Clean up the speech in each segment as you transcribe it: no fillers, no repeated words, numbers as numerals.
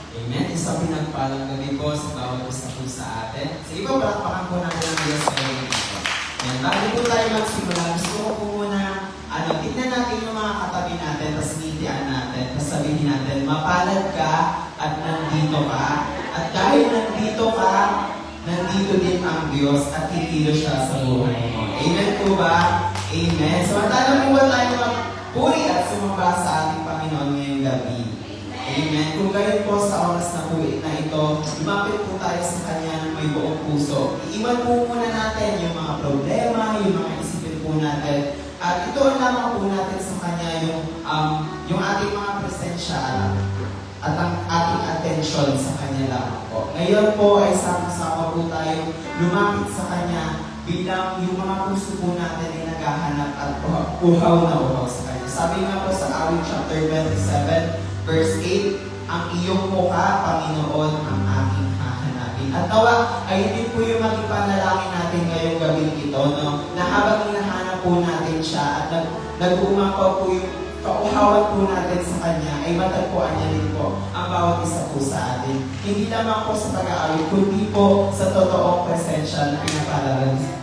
Amen. Isang pinagpalang gabi po sa bawat isa po sa atin. Sige po, palakpakan po natin ang Diyos sa gabi po. Ayan, bago po tayo magsimula, gusto ko po muna, tignan natin yung mga katabi natin, tapos ngitian natin, tapos sabihin natin, mapalad ka at nandito ka. At dahil nandito ka, nandito din ang Diyos at kikilos siya sa buhay mo. Amen po ba? Amen. So, matala po ba tayo magpuri at sumamba sa ating Panginoon ngayong gabi? Amen. Kung kayo po sa oras na po na ito, lumapit po tayo sa Kanya ng may buong puso. Iiwan po muna natin yung mga problema, yung mga isipin po natin. At ito lamang po natin sa Kanya yung ating mga presensya at ang ating attention sa Kanya lamang po. Ngayon po ay sama-sama po tayo lumapit sa Kanya bilang yung mga puso po natin ay naghahanap at uhaw na uhaw sa Kanya. Sabi nga po sa awit chapter 27, Verse 8, ang iyong mukha, Panginoon, ang aking hahanapin. At nawa, ay hindi po yung maging panalangin natin ngayong gabing ito, no? Na habang hinahanap po natin siya at nag-uumapaw po yung kauhawan po natin sa Kanya, ay matagpuan niya din po ang bawat isa po sa atin. Hindi lamang po sa pag-aawit, kundi po sa totoong presensya na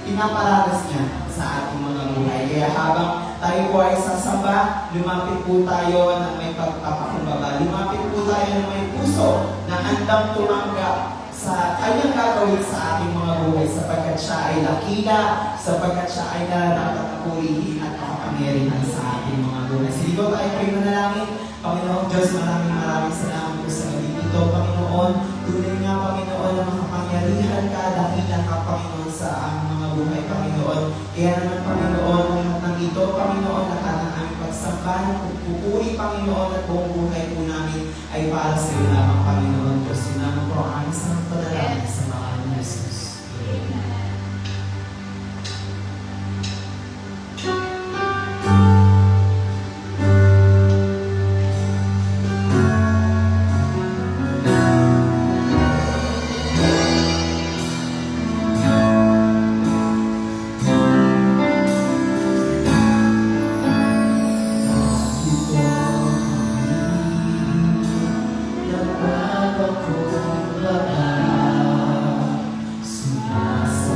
pinaparagas niya sa ating mga buhay. Kaya habang tayo po ay sasamba, lumapit po tayo ng may pagpapakumbaba. Lumapit po tayo ng may puso na handang tumanggap sa Kanyang gagawin sa ating mga buhay sapagkat siya ay lakila, sapagkat siya ay nararapat na purihin at makapangyarihan sa ating mga buhay. Sige po tayo kayo manalangin. Panginoon Diyos, maraming salamat po sa gabi ito. Panginoon, tunay nga Panginoon na makapangyarihan ka, dakila ka Panginoon sa aming mga buhay, Panginoon. Kaya naman Panginoon, lahat ng ito, Panginoon, lahat ng aming pagsambahan, pupuri Panginoon at buong buhay po namin ay para sa iyo lamang Panginoon. Diyos, yun naman po ang aming sanang panalangin sa mga ni Jesus. Amen. Sunasa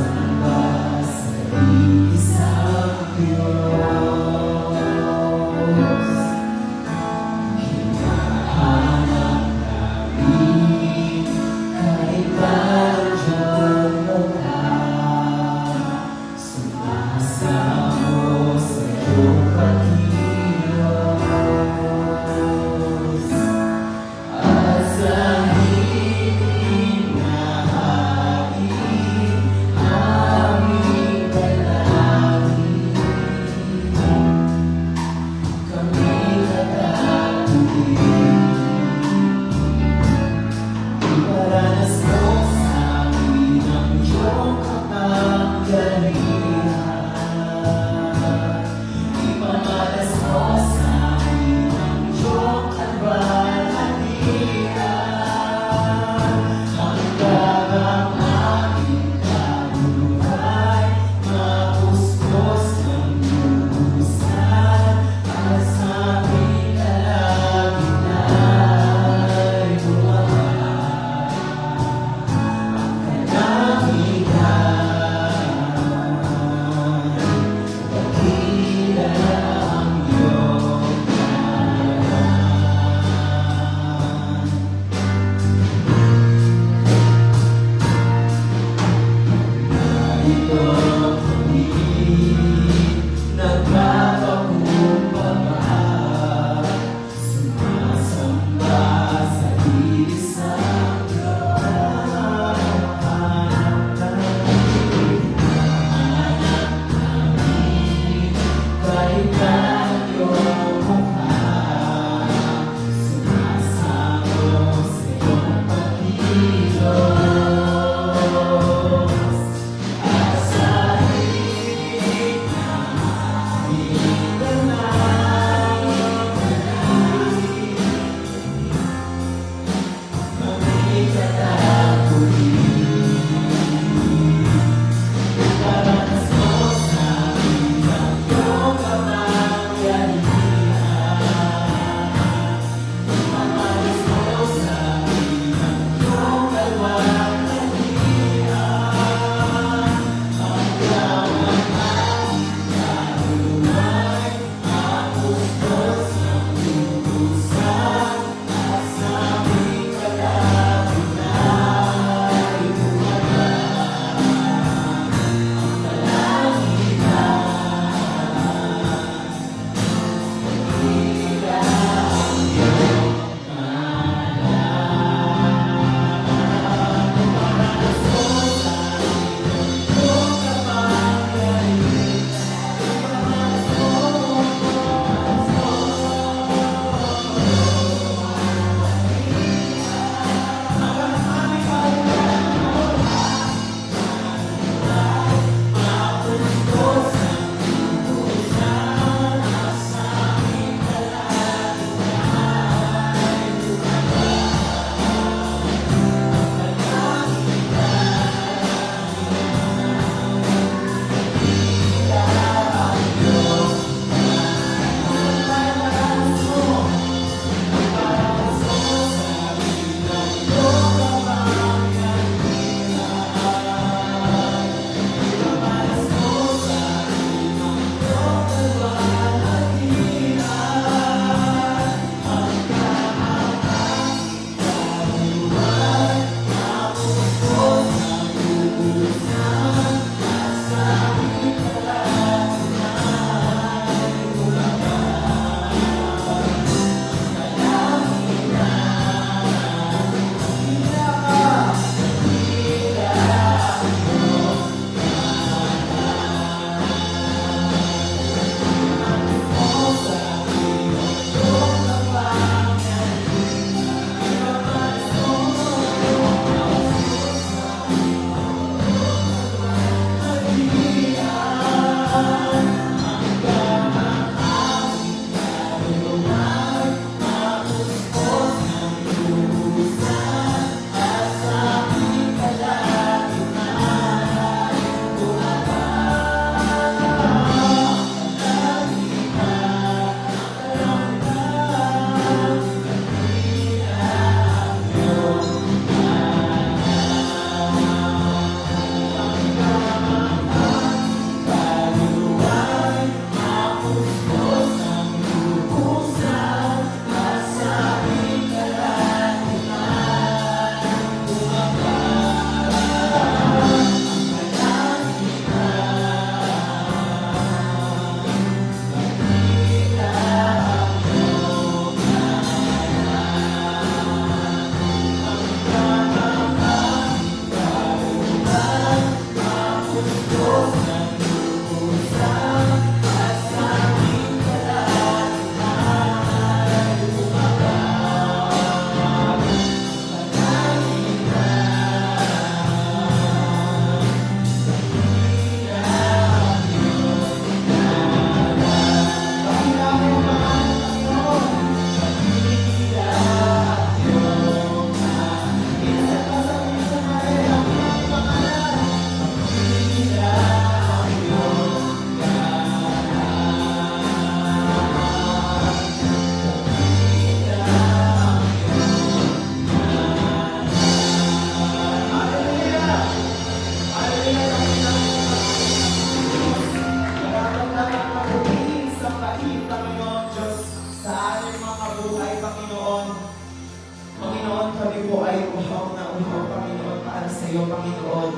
sa iyo, Panginoon.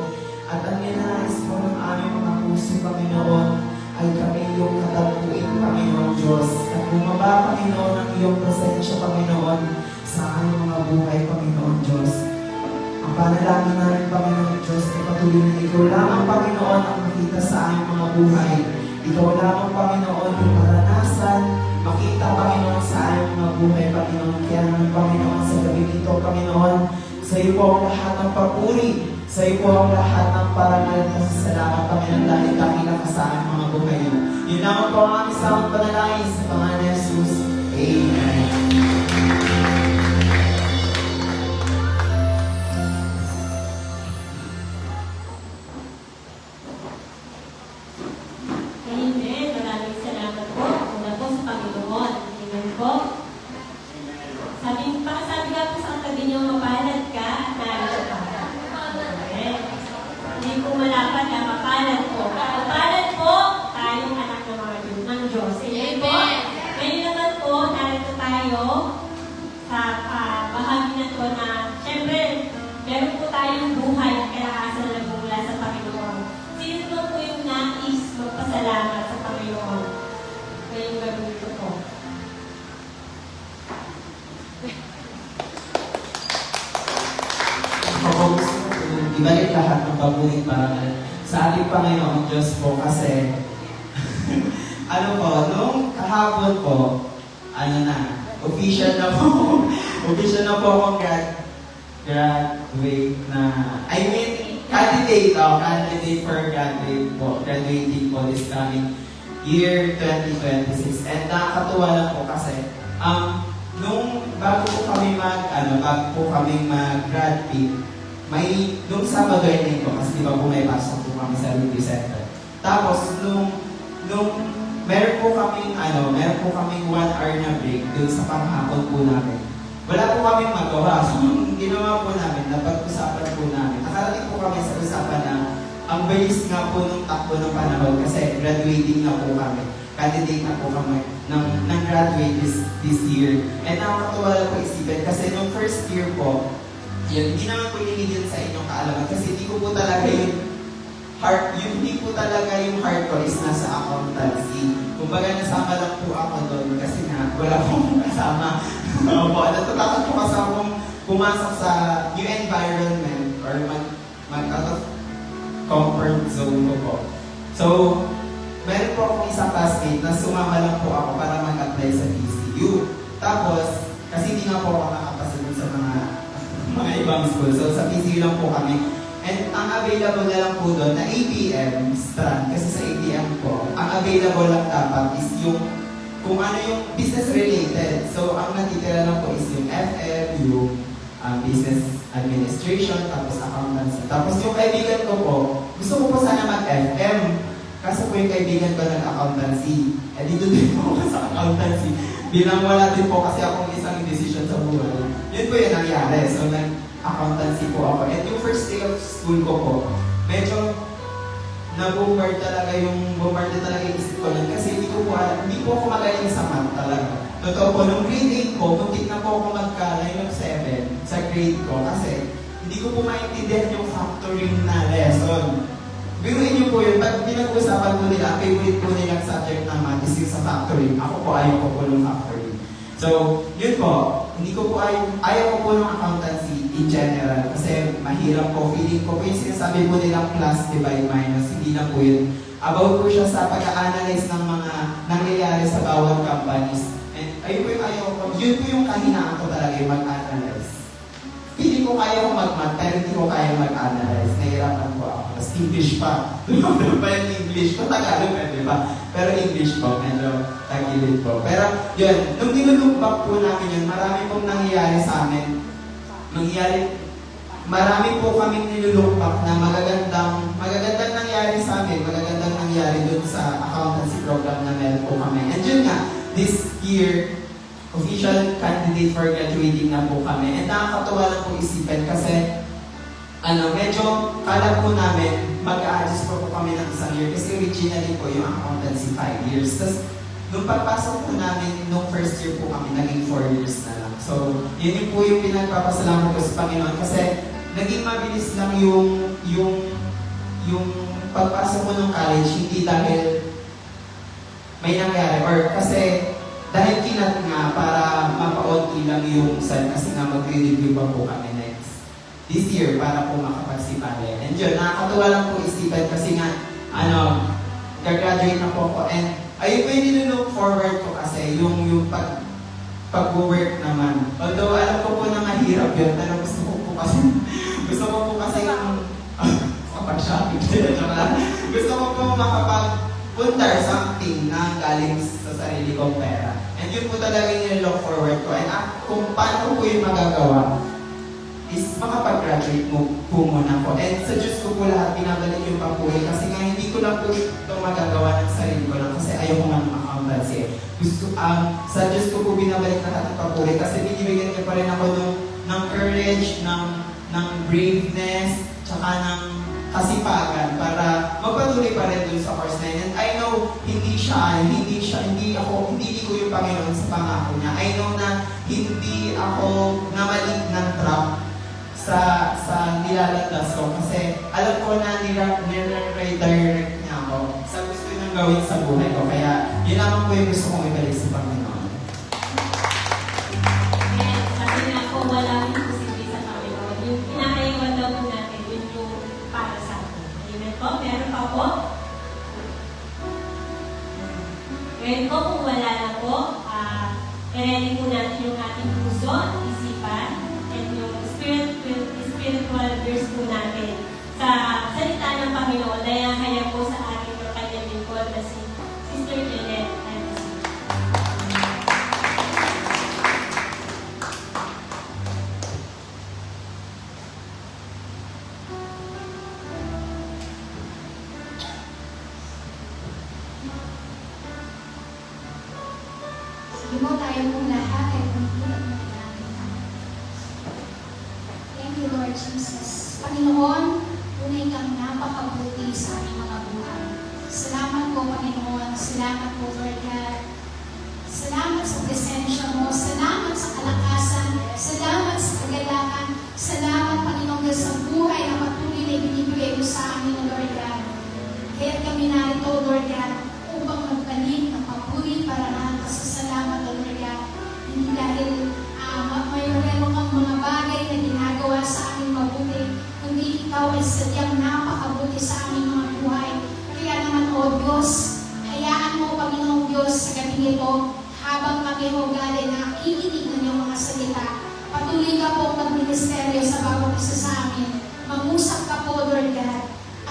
At ang ninais mo ng aming mga puso, Panginoon, ay kami iyong katagpuin, Panginoon Diyos. At bumaba, Panginoon, ang iyong presensya, Panginoon, sa aming mga buhay, Panginoon Diyos. Ang panalangin namin, Panginoon Diyos, ay patuloy na ikaw lamang, Panginoon, ang makita sa aming mga buhay. Ikaw lamang, Panginoon, yung maranasan, makita, Panginoon, sa aming mga buhay, Panginoon. Kaya naman, Panginoon, sa gabi nito, Panginoon, sa iyo po ang lahat ng papuri, sa iyo po ang lahat ng parangal at pasasalamat, Panginoon, dahil dakila ka sa aming mga buhay. Yun naman po ang aming samang panalangin sa pangalan ni Jesus. Amen. Ibalik lahat ng pabuhay para sa ating Panginoon Diyos po kasi ano po, nung kahapon po, official na po akong graduate na, candidate for graduating po this coming year 2026. And nakakatuwa lang po kasi, nung bago po kami mag-graduate, nung Sabado and Linggo, kasi di ba po may pasok po kami sa review center. Tapos, nung meron po kaming 1 hour na break dun sa panghapon po namin. Wala po kaming magawa. So, yung ginawa po namin, napag-usapan po namin. Nakarating po kami sa usapan na ang bilis nga po nung takbo ng panahon kasi graduating na po kami. Candidate na po kami ng graduate this year. And nakakatuwa lang po isipin kasi nung first year po, yun, hindi naman po ililin sa inyong kaalaman kasi hindi ko po talaga hindi po talaga yung heart ko is nasa accountancy. Kumbaga nasama lang po ako doon kasi nga wala pong kasama. Natatakot po kasi akong pumasok sa new environment or mag-out of comfort zone ko po. So, meron po akong isang classmate na sumama lang po ako para mag-apply sa PCU. Tapos, kasi hindi nga po ako nakapasunod sa mga ibang school. So, sa PCU lang po kami. And ang available na lang po doon na ATM strand. Kasi sa ATM po, ang available lang dapat is yung kung ano yung business related. So, ang natitira lang po is yung FM, yung business administration, tapos accountancy. Tapos yung kaibigan ko po, gusto ko po sana mag-FM. Kaso po yung kaibigan ko nag-accountancy. Eh, dito din po ako sa accountancy. Bilang wala din po kasi akong isang decision sa buhay. Yun po yung nangyari. So, nag-accountancy po ako. And yung first day of school ko po, medyo na-bombard talaga yung isip ko nun. Kasi hindi po ako magaling sa math talaga. Totoo po, nung grade 8 ko, muntik na po ako magka-line of 7 sa grade ko. Kasi hindi ko po maintindihan yung factoring na lesson. Biruin niyo po yun, pag pinag-uusapan po nila, favorite po nilang subject ng math is sa factoring. Ako po ayaw ko po ng factoring. So, yun po, ayaw ko po ng accountancy in general kasi mahirap po, feeling ko po yung sinasabi po nilang plus, divide, minus, hindi na po yun. About po siya sa pag-analyze ng mga nangyayari sa bawat companies. And ayun po yung ayaw ko, yun po yung kahinaan ko talaga yung mag-analyze. Feeling ko kaya ko mag-math, pero hindi ko kaya mag-analyze. Nahirapan po ako. Tapos English pa. Doon pa yung English po. Tagalog pa, di ba? Pero English po, medyo tagilid po. Pero yun, nung nilook back po namin yun, marami pong nangyayari sa amin. Marami po kaming nilook back na magagandang nangyari sa amin, magagandang nangyari dun sa accountancy program na meron po kami. And yun nga, this year, official candidate for graduating na po kami. And nakakatuwa lang po isipin kasi medyo kala po namin mag-a-adjust po kami ng isang year kasi originally po yung accountancy 5 years. Tapos nung pagpasok po namin, nung first year po kami, naging 4 years na lang. So, yun po yung pinagpapasalamat ko sa Panginoon kasi naging mabilis lang yung pagpasok ko ng college, hindi dahil may nangyari or kasi dahil kinat nga para mapaunti lang yung SAL kasi nga magre-review pa po kami this year para po makapagsipali. And yun, nakakatuwa lang po isipan kasi nga, gagraduate na po ako. And ayun po yung nilook forward ko kasi yung pag-work naman. Although alam ko po na mahirap yun, pero gusto ko po kasi yung kapag-shopping. Gusto ko po makapag-punta something na galing sa sarili kong pera. And yun po talaga yung nilook forward ko. And kung paano ko po yung magagawa, is makapag-graduate mo po muna ko. And sa Diyos ko po lahat, binabalik yung papuri kasi nga hindi ko lang po ito magagawa ng sarili ko lang kasi ayoko nga ng accountancy. Sa Diyos ko po binabalik lahat ng papuri kasi binibigyan niya pa rin ako ng courage, ng braveness, tsaka ng kasipagan para magpatuloy pa rin dun sa course na yun. And I know, hindi ko yung Panginoon sa pangako niya. I know na hindi ako namalig ng trap sa nilalagdas ko kasi alam ko na nire-redirect niya ako sa gusto niyang gawin sa buhay ko. Kaya yun naman po yung gusto kong ibalik sa Panginoon. Yes, kasi nga po wala rin posible sa Panginoon. Yung pinakaiwan daw po natin, yun yung para sa atin. Amen po? Meron pa po? Ngayon po, kung wala na po, i-ready po natin yung ating puso, isipan, and yung spiritual verse po natin sa salita ng Panginoon. Kaya po sa akin yung kanyang lingkod na si Sister Jeanette. Sige mo tayo mong lahat ay pagpulat ng natin. Thank you, Lord Jesus. Panginoon, tunay kang napakabuti sa aming mga buhay. Salamat po, Panginoon. Salamat po, Lord God. Salamat sa presensya mo. Salamat sa kalakasan. Salamat sa kagalakan. Salamat, Panginoon, sa buhay na patuloy na binibigay mo sa amin, Lord God. Kaya kami narito, Lord God, upang magbalik ng papuri para na kasasalamat, Lord God. Hindi dahil mayroon kang mga bagay na ginagawa sa aming mabuti, kundi ikaw ay sadyang napakabuti sa aming mga buhay. Kaya naman, O Diyos, hayaan mo, Panginoong Diyos, sa gabi ito, habang kami, O God, ay nakikinig ng iyong mga salita, patuloy ka po mag-ministeryo sa bawat isa sa amin. Mag-usap ka po, Lord God.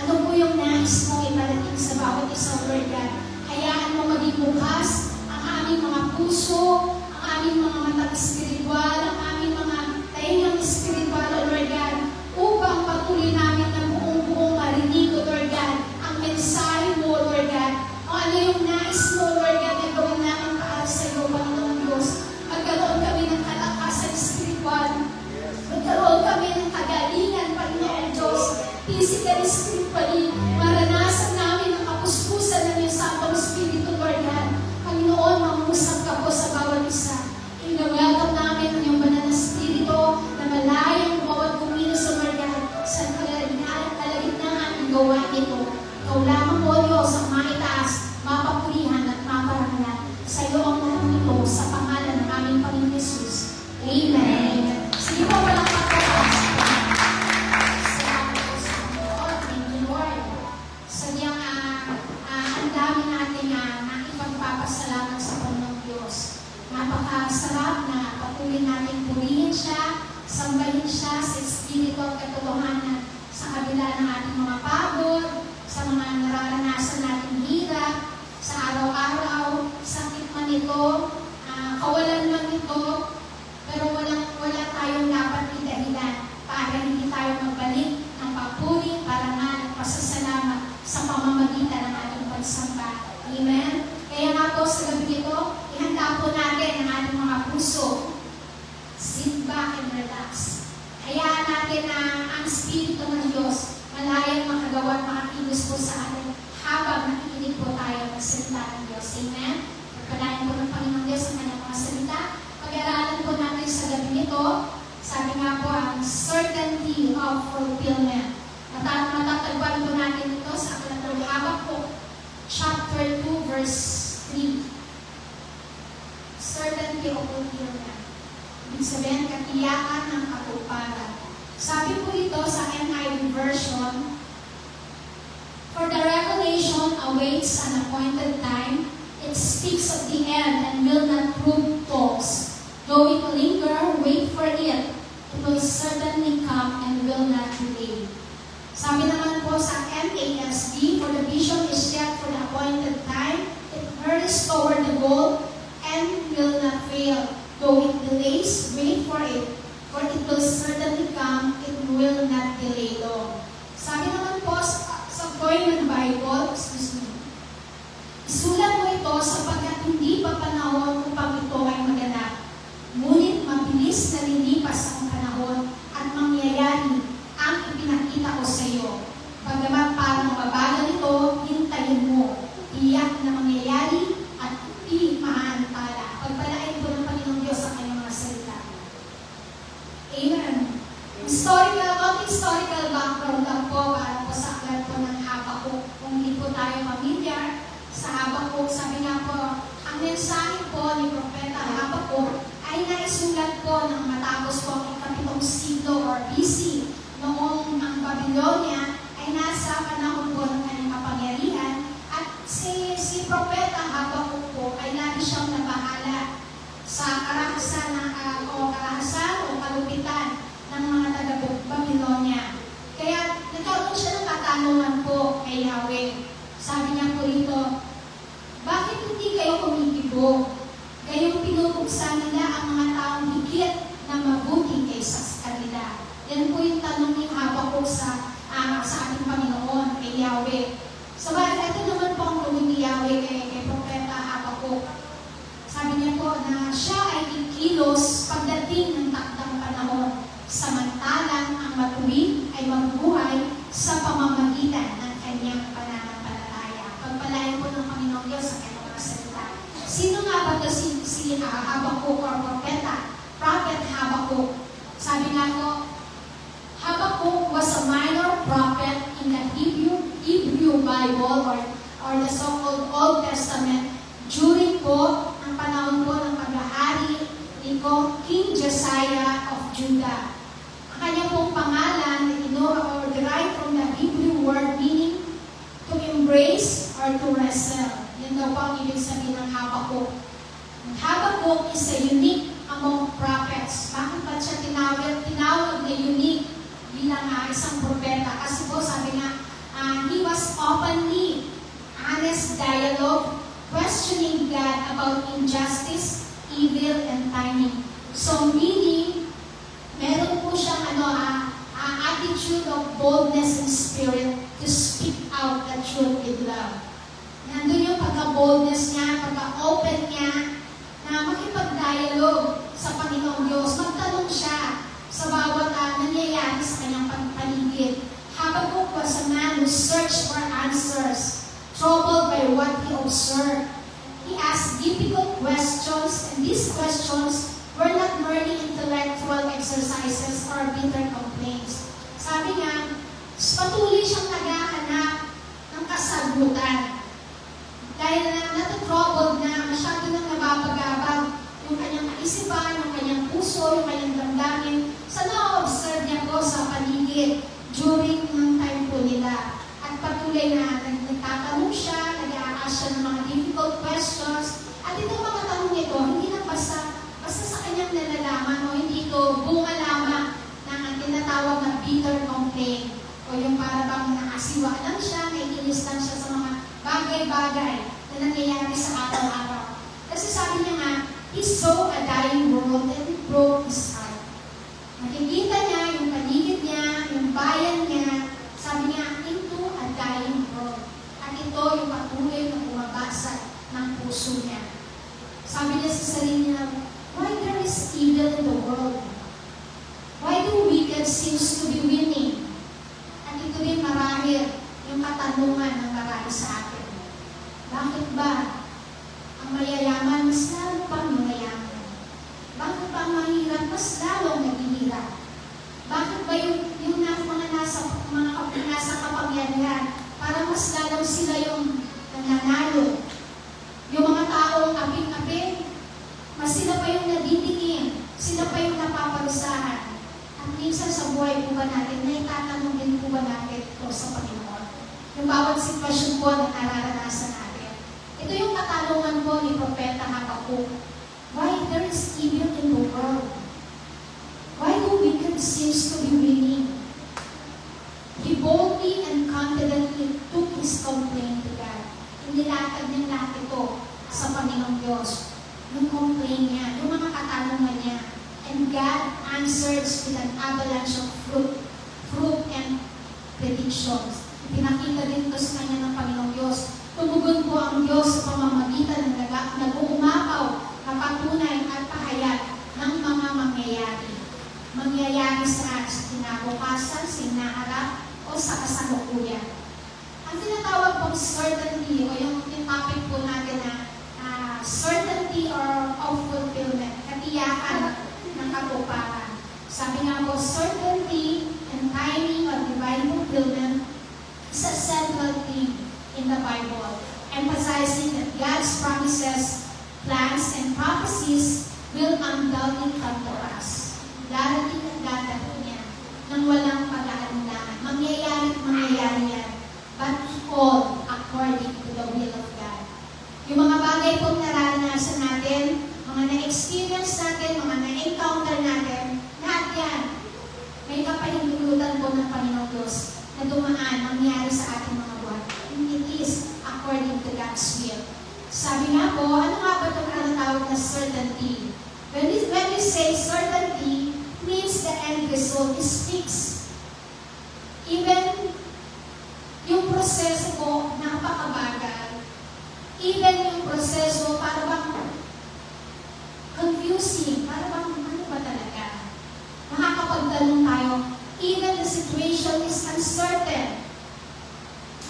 Ano po yung nais mong iparating sa bawat isa, Lord God? Hayaan mo maging bukas ang aming mga puso, ang aming mga matang espiritual, ang aming mga taingang espiritual, Lord God, upang patuloy namin na buong marinig, Lord God, ang mensahe mo, Lord God. O ano yung nais mo, Lord God, na gawin namin para sa iyo, Panginoon Diyos. Magkaroon kami ng kalakasan espiritual. Magkaroon kami ng kagalingan, Panginoon Diyos. Physically, spiritually, maranasan namin ang kapuspusan ng iyong Santong Espiritu, Lord God. Panginoon, mangusap ka po sa bawat isa. Inawagap namin ang iyong banal na Espiritu na malayang bawat kumilos sa Lord God sa kalagitnaan ng gawain ito. Ikaw lamang po, Diyos, ang maitaas, mapapulihan at maparangalan. Sa iyo ang lahat nito sa pangalan ng aming Panginoon Jesus. Amen. Sige po, walang pagkakaas. Salamat po sa Panginoon. Thank you, Lord. Sadyang ang dami natin nakipagpapasalamat sa Panginoon Diyos. Napakasarap na patuloy natin purihin siya, sambahin siya sa Espiritu at katotohanan sa kabila ng ating mga pagod, sa mga nararanasan natin hirap, sa araw-araw, sakit man ito, kawalan man ito, pero wala tayong dapat idahilan para hindi tayo magbalik ng papuri, parangal at pasasalamat sa pamamagitan ng ating pagsamba. Amen? Kaya nga po sa gabi ito, ihanda po natin ang ating mga puso. Sit back and relax. Hayaan natin na ang Espiritu ng Diyos malayang makagawa at makakilos po sa atin habang nakikinig po tayo ng salita ng Diyos. Amen? Pagpalain po ng Panginoon Diyos ang kanyang mga salita. Pag-aralan po natin sa gabi nito, sabi nga po, ang certainty of fulfillment. Matatagpuan po natin ito sa aklat ng Habakuk, chapter 2, verse 3. Certainty of fulfillment. Ibig sabihin, katiyakan ng katuparan. Sabi po ito sa NIV version, "For the revelation awaits an appointed time. It speaks of the end and will not prove false. Though it linger, wait for it. It will certainly come and will not delay." Sabi naman po sa NASB, "For the vision is yet for the appointed time. It hurries toward the goal and will not fail. Though it delays, wait for it. For it will certainly come, it will not delay long." Sabi naman po sa Koine Bible, "Isulat mo ito sapagkat hindi pa panahon upang ito ay maganap. Ngunit mabilis na lilipas ang panahon at mangyayari ang ipinakita ko sa iyo. Bagamat parang mabagal ito, hintayin mo. Iyak na mangyayari at di maantala." Pagpalain po ng Panginoong Diyos sa kanyang mga salita. Amen. Historical background lang po para po sa aklat po ng Habakuk. Kung hindi po tayo familiar sa Habakuk, sabi nga po, ang mensahe po ni Propeta Habakuk ay naisulat po ng matapos po ang ikapitong siglo or BC, noong ang Babylonia ay nasa panahon po ng kanyang kapangyarihan, at si Propeta Habakuk po ay lagi siyang nabahala sa karahasan o kalupitan ng mga taga-Babylonia. Kaya nagkaroon siya ng katanungan po kay Yahweh. Sabi niya po rito, "Bakit hindi kayo kumikibo? Gayong pinupuksan nila ang mga taong higit na mabuti kaysa sa kanila." Yan po yung tanong ni Habakuk sa ating Panginoon, kay Yahweh. So, ito naman po ang tuloy ni Yahweh kay Propeta Habakuk. Sabi niya po na siya ay kikilos pagdating ng takdang panahon, samantalang ang matuwid ay mabubuhay sa pamamagitan ng kanyang pananampalataya. Pagpalain po ng Panginoong Diyos sa kanyang mga salita. Sino nga ba ito si Habakuk or Prophet Habakuk? Sabi nga po, Habakuk was a minor prophet in the Hebrew Bible or the so-called Old Testament during po ang panahon po ng paghahari ni King Josiah of Judah. Ang kanya pong pangalan or derived from the Hebrew word meaning to embrace or to wrestle. Yan daw po ang ibig sabihin ng Habakuk. Habakuk is a unique among prophets. Bakit ba siya tinawag na unique bilang isang propeta? Kasi po sabi nga, he was openly honest dialogue, questioning God about injustice, evil, and timing. So meaning, meron po siyang attitude of boldness and spirit to speak out the truth with love. Nandun yung pagka-boldness niya, pagka-open niya, na makipag-dialogue sa Panginoong Diyos. Magtanong siya sa bawat nangyayari sa kanyang paligid. Habakuk was a man who searched for answers, troubled by what he observed. He asked difficult questions, and these questions were not merely intellectual exercises or bitter complaints. Sabi niya, patuloy siyang naghahanap ng kasagutan. Dahil natutroubled na, masyado nang nababagabag yung kanyang kaisipan, yung kanyang puso, yung kanyang damdamin, sa na-observe niya po sa paligid during ng time po nila. At patuloy na nagtatanong siya, nag-aakas siya ng mga difficult questions. At itong mga tanong nito, hindi na basta sa kanyang nalalaman o hindi ito bunga lamang ng tinatawag na bitter complaint o yung parang nakasiwa lang siya, naiinis lang siya sa mga bagay-bagay na nangyayari sa araw-araw. Kasi sabi niya nga, he saw a dying world and it broke his heart. Nakikita niya yung paligid niya, yung bayan niya, sabi niya, into a dying world. At ito yung patuloy na bumabasag ng puso niya. Sabi niya sa sarili niya, why there is evil in the world? Why do wicked seems to be winning? At ito din marahil yung katanungan ng marami sa atin. Bakit ba ang mayayaman mas lalo pang mayayaman? Bakit ba ang mahirap mas lalong naghihirap? sila yung nananalo. Yung mga taong aping-aping, mas sila pa yung nadidikin, sila pa yung napaparusahan. At minsan sa buhay po ba natin, naitatanong din po ba natin ito sa Panginoon? Yung bawat sitwasyon po na nararanasan natin. Ito yung katanungan po ni Propeta Habakkuk. Why there is evil in the world? Why do wicked seems to be winning? He boldly and confidently took his complaint to God. Inilatag niya lahat ito sa Panginoong Diyos. Yung complaint niya, yung mga katanungan niya. And God answers with an avalanche of fruit and predictions. Pinakita din ito sa kanya ng Panginoong Diyos. Tumugon po ang Diyos sa pamamagitan ng nag-uumapaw na patunay at pahayag ng mga mangyayari. Mangyayari sa kinabukasan, sa inaharap, o sa kasalukuyan. Ang tinatawag pong certainty, o yung topic po natin na certainty or of fulfillment, katiyakan ng katuparan. Sabi nga po, certainty and timing of divine fulfillment is a central theme in the Bible, emphasizing that God's promises, plans, and prophecies will undoubtedly come to us. Darating at darating niya nang walang pag-aalinlangan. Mangyayari yan. But all according to the will of God. Yung mga bagay pong nararanasan natin, mga na-experience natin, mga na-encounter natin, lahat yan, may kapahintulutan po ng Panginoong Diyos na dumaan, nangyari sa ating mga buwan. And it is according to God's will. Sabi nga po, ano nga ba itong tinatawag na certainty? When we say certainty, means the end result is fixed. Even yung proseso po, napakabagal. Even yung proseso, para bang confusing, para bang ano ba talaga? Makakapagtanong tayo, even the situation is uncertain.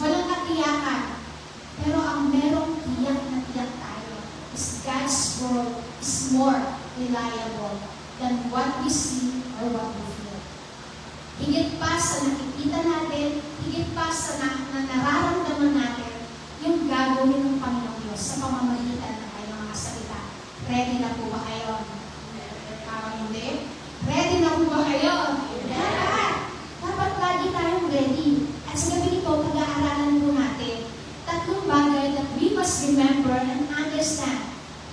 Walang katiyakan. Pero ang merong tiyak na tiyak tayo is God's word is more reliable than what we see or what we feel. Higit pa sa nakikita natin, higit pa sa nararamdaman natin, yung gagawin ng Panginoong Diyos sa pamamagitan ng kanyang mga salita. Ready na po ba kayo? Parang hindi. Ready na po ba kayo? Dapat lagi tayong ready. At sa gabi ito, pag-aaralan po natin tatlong bagay that we must remember and understand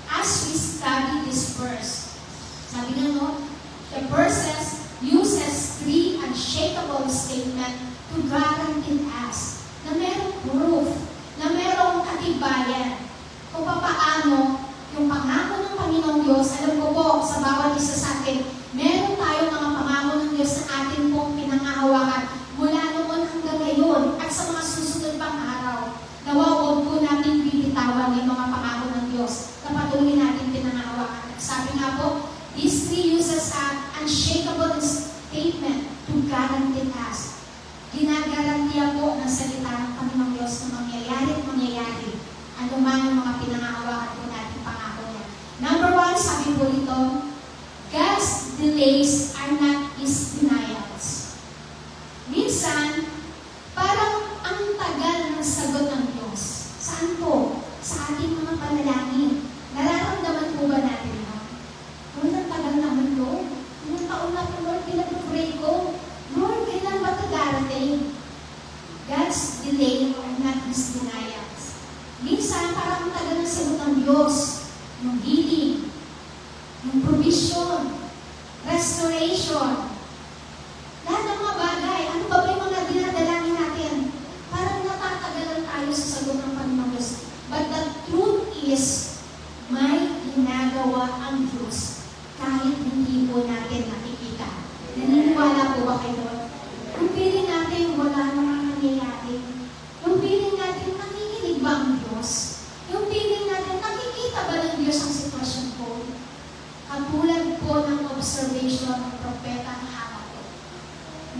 as we study this verse. Sabi nga no, the verses uses three unshakable statements to guarantee us na merong proof, na merong katibayan kung paano yung pangako ng Panginoong Diyos. Alam ko po, sa bawat isa sa atin, meron tayong mga pangako ng Diyos na atin pong pinangahawakan mula noon hanggang ngayon at sa mga susunod pang araw. Nawawag po natin bibitawan yung mga pangako ng Diyos na patuloy natin pinangahawakan. At sabi nga po, these three uses an unshakable statement to guarantee us. Ginagarantiya po ng salita ng Panginoong Diyos na mangyayari at mangyayari. Ano man yung mga pinangahawakan po natin pangako niya. Number one, sabi po dito, God's delays are not His denials. Minsan, parang ang tagal ng sagot ng Diyos. Saan po? Sa ating mga panalangin. Nararamdaman po ba natin ito? Lord, ang tagal naman, Lord. Ilang taon na po, Lord, pinag-pray ko. Lord, kailan ba ito darating? God's delay are not His denials. Minsan, parang ang tagal ng sagot ng Diyos. Yung healing, yung provision, restoration, lahat ng mga bagay. Ano ba yung mga dinadalangin natin? Parang natatagalan tayo sa sagot ng Panginoong Diyos. But the truth is, may ginagawa ang Diyos kahit hindi po natin nakikita. Naniniwala po ba kayo? Yung feeling natin, wala namang nangyayari. Yung feeling natin, nakikinig ba ang Diyos? Yung feeling natin, nakikita ba ng Diyos ang sitwasyon ko? Katulad po ng observation ng propeta Habakkuk.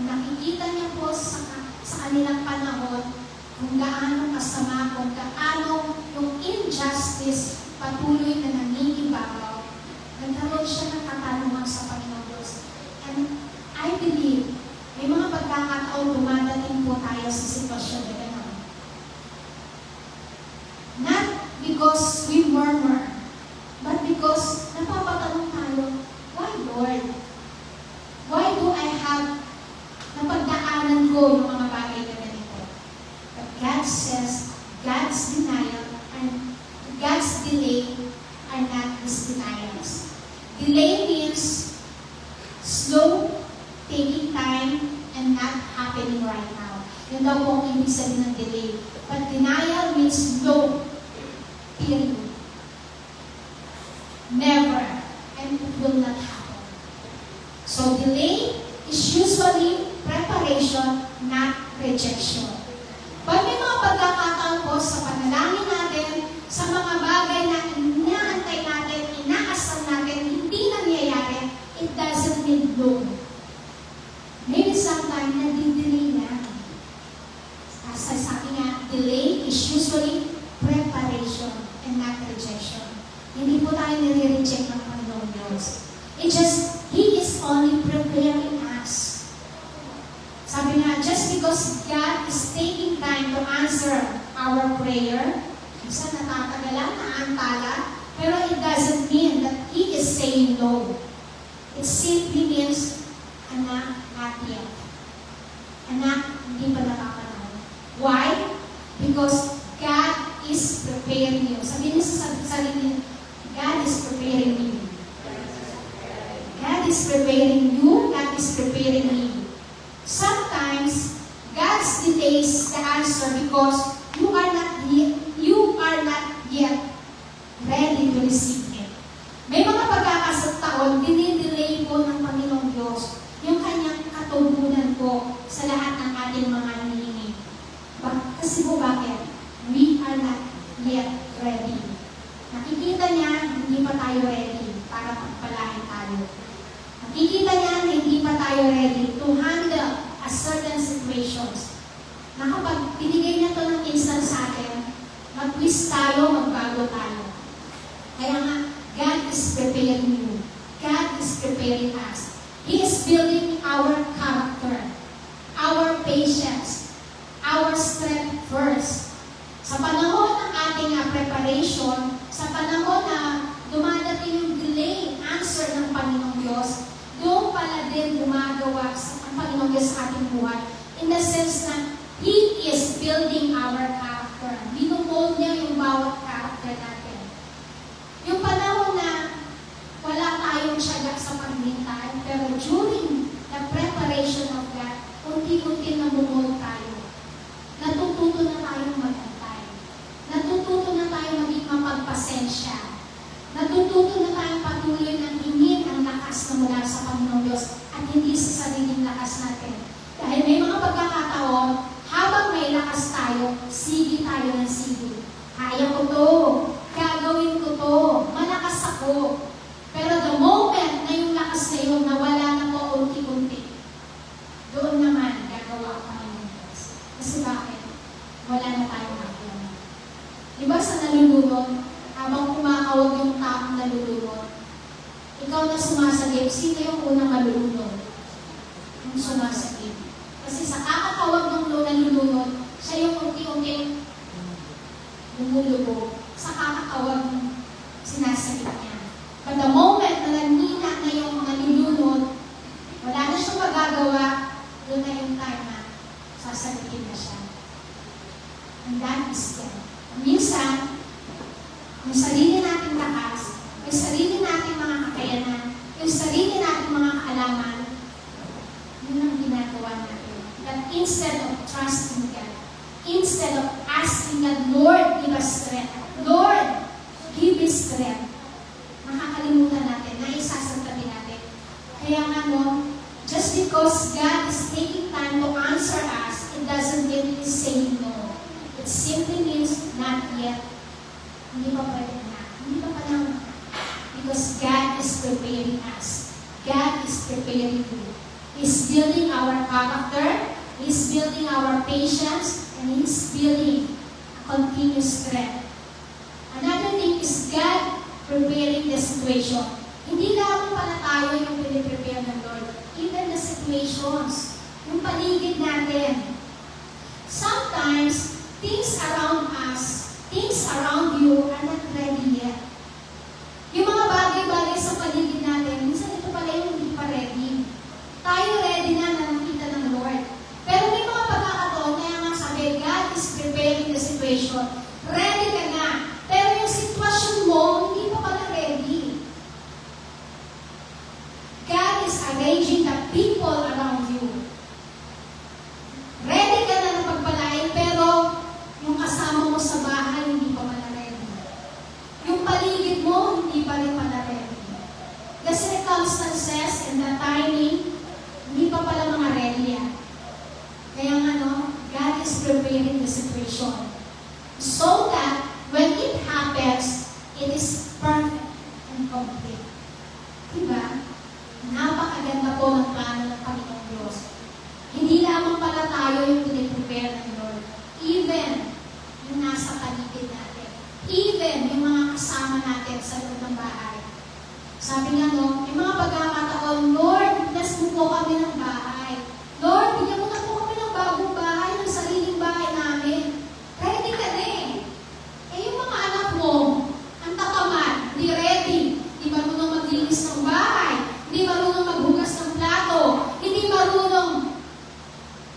Nakikita niya po sa kanilang panahon kung gaano kasama, kung gaano yung injustice patuloy na nangingibabaw. Nagkaroon siya ng katanungan sa Panginoong Diyos. And I believe, may mga pagkakataon dumadating po tayo sa sitwasyon na gano'n. because we murmur, but because napapatanong tayo, why Lord? Why do I have napagdaanan ko yung mga bagay na ganito? But God says, God's denial and God's delay are not His denials. Delay means slow, taking time, and not happening right now. Yun daw po ang ibig sabihin ng delay. But denial means no. Period. Never. And it will not happen. So delay is usually preparation, not rejection. Pag may mga pagkakataon po sa panalangin natin, sa mga bagay na inaantay natin, inaasal natin, hindi nangyayari, it doesn't mean no. Maybe sometime nadidelay na. As sabi nga, delay is usually preparation and not rejection. Hindi po tayo nire-reject ng Panginoon Diyos. It just, He is only preparing us. Sabi nga, just because God is taking time to answer our prayer, isa natatagalan, naantala, pero it doesn't mean that He is saying no. It simply means, anak, not yet. Anak, hindi pa nakapanahon. Why? Because God is preparing you. Sabihin niyo sa sarili niyo, God is preparing you. God is preparing you, God is preparing me. Sometimes, God delays the answer because you are not yet ready to receive it. May mga pagkakataon, dinidelay po ng Panginoong Diyos yung kanyang katugunan po sa lahat ng ating mga hinihingi. Kasi po bakit? We are not yet ready. Nakikita niya, hindi pa tayo ready para pagpalain tayo. Nakikita niya na hindi pa tayo ready to handle a certain situations. Na kapag binigay niya ito ng instant sa atin, mag-twist tayo, magbago tayo. Kaya nga, God is preparing you. God is preparing us. He is building our character, our patience, our strength first. Sa panahon ng ating preparation, sa panahon na dumadating yung delay answer ng Panginoong Diyos, doon pala din gumagawa ang Panginoong Diyos sa ating buhay. In the sense na He is building our character. Binumold niya yung bawat character natin. Yung panahon na wala tayong tiyaga sa paghintay, pero during the preparation of God, unti-unti na bumumold tayo. Natututo na tayong magantay. Natututo na tayong maging mapagpasensya. Natututo na tayong patuloy ng hingin ang lakas na mula sa Panginoong Diyos at hindi sa sariling lakas natin. Dahil may mga pagkakataon, habang may lakas tayo, sige tayo ng sige. Kaya ko to, gagawin ko to, malakas ako. Pero the moment na yung lakas na yun, nawala na po unti-unti, doon naman gagawa ka ng Diyos. Kasi bakit? Wala na tayong magawa. Diba sa nalulunod, habang kumakawag yung taong nalulunod, ikaw na sumasagip, sino yung unang malulunod? Yung sumasagip. Kasi sa kakakawag ng nalulunod, siya yung unti-unting lumulubog sa kakakawag ng sinasagip niya. But the moment na nanghina na yung mga nalulunod, wala na siyang magagawa, doon na yung time na sasagipin na siya. And that is God. Minsan, yung sarili nating lakas, yung sarili nating mga kakayanan, yung sarili nating mga kaalaman, yun ang ginagawa natin. That instead of trusting God, instead of asking God, Lord, give us strength. Lord, give me strength. Nakakalimutan natin, naisasantabi natin. Kaya nga just because God is taking time to answer us, it doesn't mean He's saying no. It simply means not yet. Hindi pa pwede na. Hindi pa panahon. Because God is preparing us. God is preparing you. He's building our character, He's building our patience, and He's building a continuous strength. Another thing is God preparing the situation. Hindi lang pala tayo yung piniprepare ng Lord. Even the situations, yung paligid natin. Sometimes, things around us things around you are not ready yet. Yung mga bagay-bagay sa paligid natin, minsan ito pala yung hindi pa ready. Tayo ready na nakita ng Lord. Pero may mga pagkakataon, kaya nga sabi, God is preparing the situation. Ready ka na. Pero yung sitwasyon mo, hindi pa pala ready. God is arranging the people around you. Ready ka na ng pagpalain, pero yung kasama mo sa bahay, hindi pa pala ready. Yung paligid mo, hindi pa rin pala ready. The circumstances and the timing, hindi pa pala mga ready yan. Kaya nga, no, God is preparing the situation. So that, when it happens, it is perfect and complete. Diba? Napakaganda po ng plano ng Panginoong Diyos. Hindi lamang pala tayo yung piniprepare ng Lord. Even yung nasa paligid natin. Even yung mga kasama natin sa loob ng bahay. Sabi nga, no, yung mga pagkakataon, Lord, bless mo po kami ng bahay. Lord, bigyan mo na po kami ng bagong bahay, ng sariling bahay namin. Ready ka na eh. Eh yung mga anak mo, ang tatamad, hindi ready. Hindi marunong maglinis ng bahay. Hindi marunong maghugas ng plato. Hindi marunong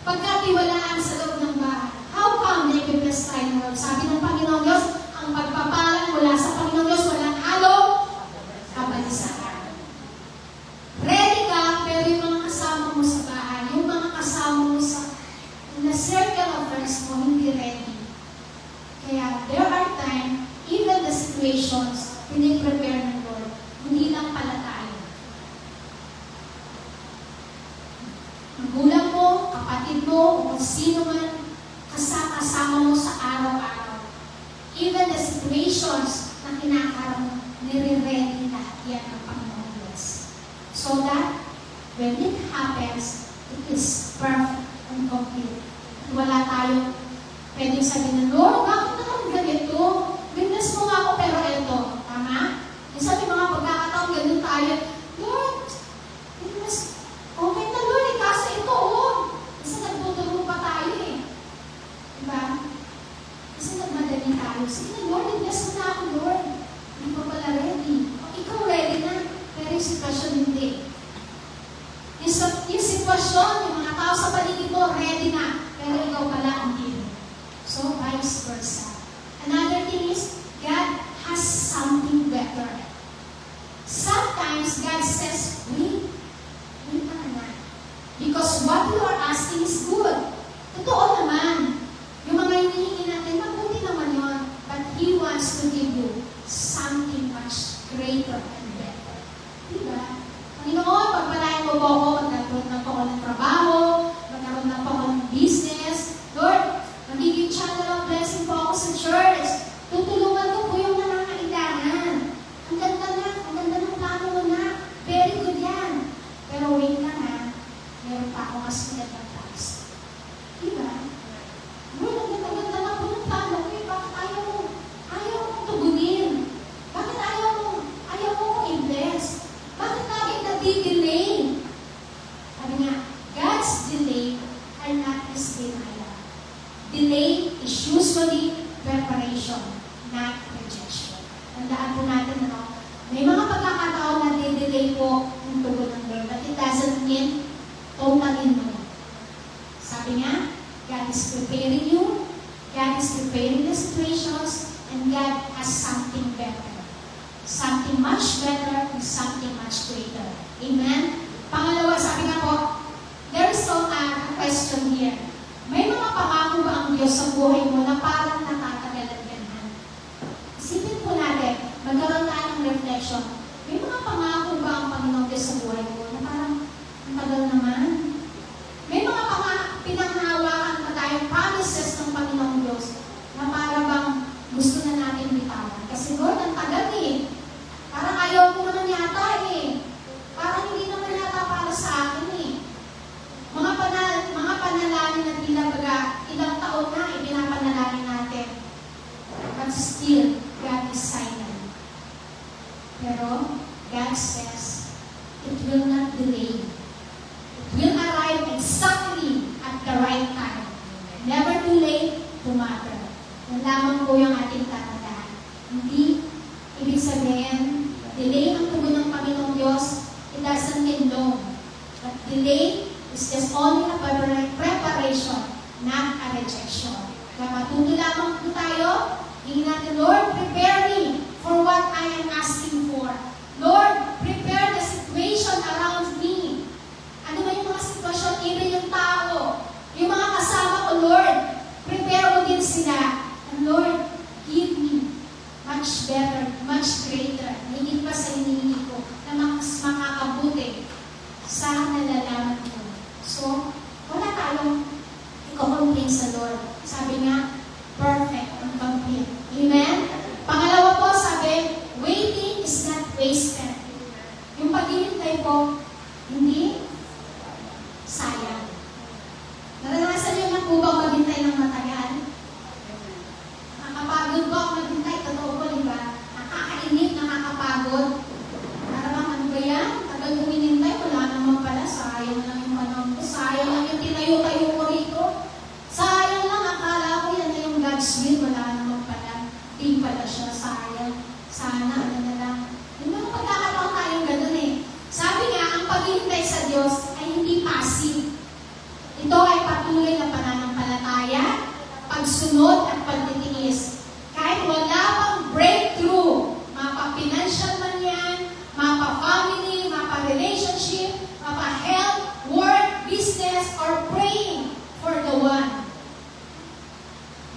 pagkatiwalaan sa loob ng bahay. How come they be blessed tayo ng Lord? Sabi ng Panginoong Diyos, ang pagpapalang mula sa Panginoong Diyos, walang halo, kabalisahan. Ready ka, pero yung mga kasama mo sa bahay, yung mga kasama mo sa the circle of friends mo, hindi ready. Kaya there are times, even the situations, piniprepare ng Lord, hindi lang pala tayo. Magulang mo, kapatid mo, o kung sino man, kasama mo sa araw-araw. Even the situations na kinakaroon mo, nire-ready lahat yan ng Panginoong Diyos. So that, when it happens, it is perfect and complete. Wala tayo pwedeng sabihin ng Lord, bakit naman ganito? Witness mo nga ako, pero ito. Tama? Minsan may mga pagkakataon, ganun tayo. Lord, witness, okay na Lord, kasi ito, oh. Kasi nagtuturo pa tayo eh. Diba? Kasi nagmadali tayo. Sige na Lord, witness mo na ako, Lord. Hindi pa pala ready. Ikaw ready na, pero yung sitwasyon hindi. Yung sitwasyon, yung mga tao sa paligid mo, ready na, pero ikaw pala hindi. So, vice versa. Another thing is, God has something better. Sometimes, God says, wait ka na. Because what you are asking is good. Totoo naman. Yung mga hinihingi natin, mabuti naman yun. But He wants to give you something much greater and better. Diba? Panginoon, pagpalain mo po ako, magkaroon na po ako ng trabaho, magkaroon na po ako ng business. Lord, magiging channel of blessing po ako sa church. Tutulungan ko po yung nangangailangan. Ang ganda ng plano mo na. Very good yan. Pero wait na na, meron pa ako mas magandang task. Diba? Lord, ang ganda na po ng plano ko eh. Bakit ayaw mo tugunin? Bakit ayaw mo i-bless? Bakit lagi nadi-delay? Sabi nga, God's delay are not His denial. Delay is usually preparation, not rejection. Tandaan po natin, ano? May mga pagkakataon na di-delay po yung tugon ng Lord, but it doesn't mean totally no. Sabi nga, God is preparing you, God is preparing the situations, and God has something better. Something much better and something much greater. Amen? Pangalawa, sabi nga po, there is so a question here. May mga pangako ba ang Diyos sa buhay mo na parang natatagalan-ganan? Isipin po natin, magkaroon tayo ng reflection. May mga pangako ba ang Panginoong Diyos sa buhay mo na parang ang tagal naman? May mga pinanghawakan pa tayong promises ng Panginoong Diyos na parang bang gusto na natin bitawan. Kasi Lord, ang tagal eh. Parang ayaw mo naman yata eh. Parang hindi naman yata para sa akin eh. Mga panalangin na ilang taon na ipinapanalangin natin. But still, God is silent. Pero, God says, it will not delay. lamang po yung ating tatandaan. Hindi ibig sabihin, delay ang tugon ng Panginoong Diyos, it doesn't mean no. But delay is just only a preparation, not a rejection. Kaya matuto lamang po tayo, hingin natin, Lord, prepare me for what I am asking for. Lord, prepare the situation around me. Ano ba yung mga sitwasyon, even yung tao, yung mga kasama ko, Lord, prepare mo din sila. And Lord, give me much better, much greater, higit pa sa hinihingi ko, na mas makakabuti sa nalalaman ko. So, wala tayong i-complain sa Lord. Sabi nga, perfect and complete. Amen? Pangalawa po, sabi, waiting is not wasted. Yung paghihintay po, hindi sayang. Naranasan niyo na po ba maghintay ng matagal? Nakakapagod po ako maghintay, totoo po, di ba? Nakakainip, nakakapagod. Parang ano ba yan? Tagal ko hinintay, wala naman pala. Sayang lang yung panahon ko. Sayang lang yung tinayo-tayo ko rito. Sayang lang, akala ko yan na yung God's will. Wala naman pala. Di pala siya, sayang. Sana, ano na lang. Yung mga pagkakataon tayong ganun eh. Sabi nga, ang paghihintay sa Diyos ay hindi passive. Ito ay patuloy na pananampalataya, pagsunod at pagtitiis. Kahit wala pang breakthrough, mapa-financial man yan, mapa-family, mapa-relationship, mapa-health, work, business, or praying for the one.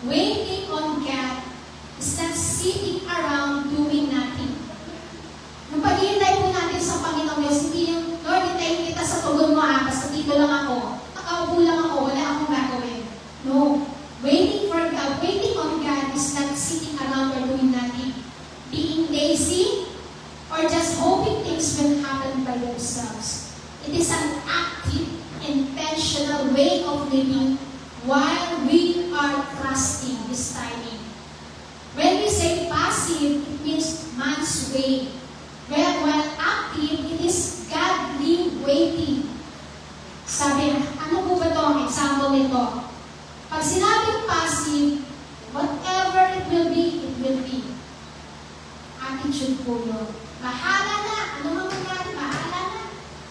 Waiting on God is not sitting around doing nothing. Yung paghihintay po natin sa Panginoong Diyos, hindi yung, Lord, hintayin kita sa tugon mo basta dito lang ako. Nakaupo lang ako, wala akong gagawin. No. Waiting for God, waiting on God is not sitting around or doing nothing. Being lazy or just hoping things will happen by themselves. It is an active, intentional way of living while we are trusting this timing. When we say passive, it means man's way. While active, it is godly waiting. Sabi, ano po ba ito ang example nito? Pag sinabing passive, whatever it will be, it will be. Attitude po yun. Bahala na. Ano man mangyari? Bahala na.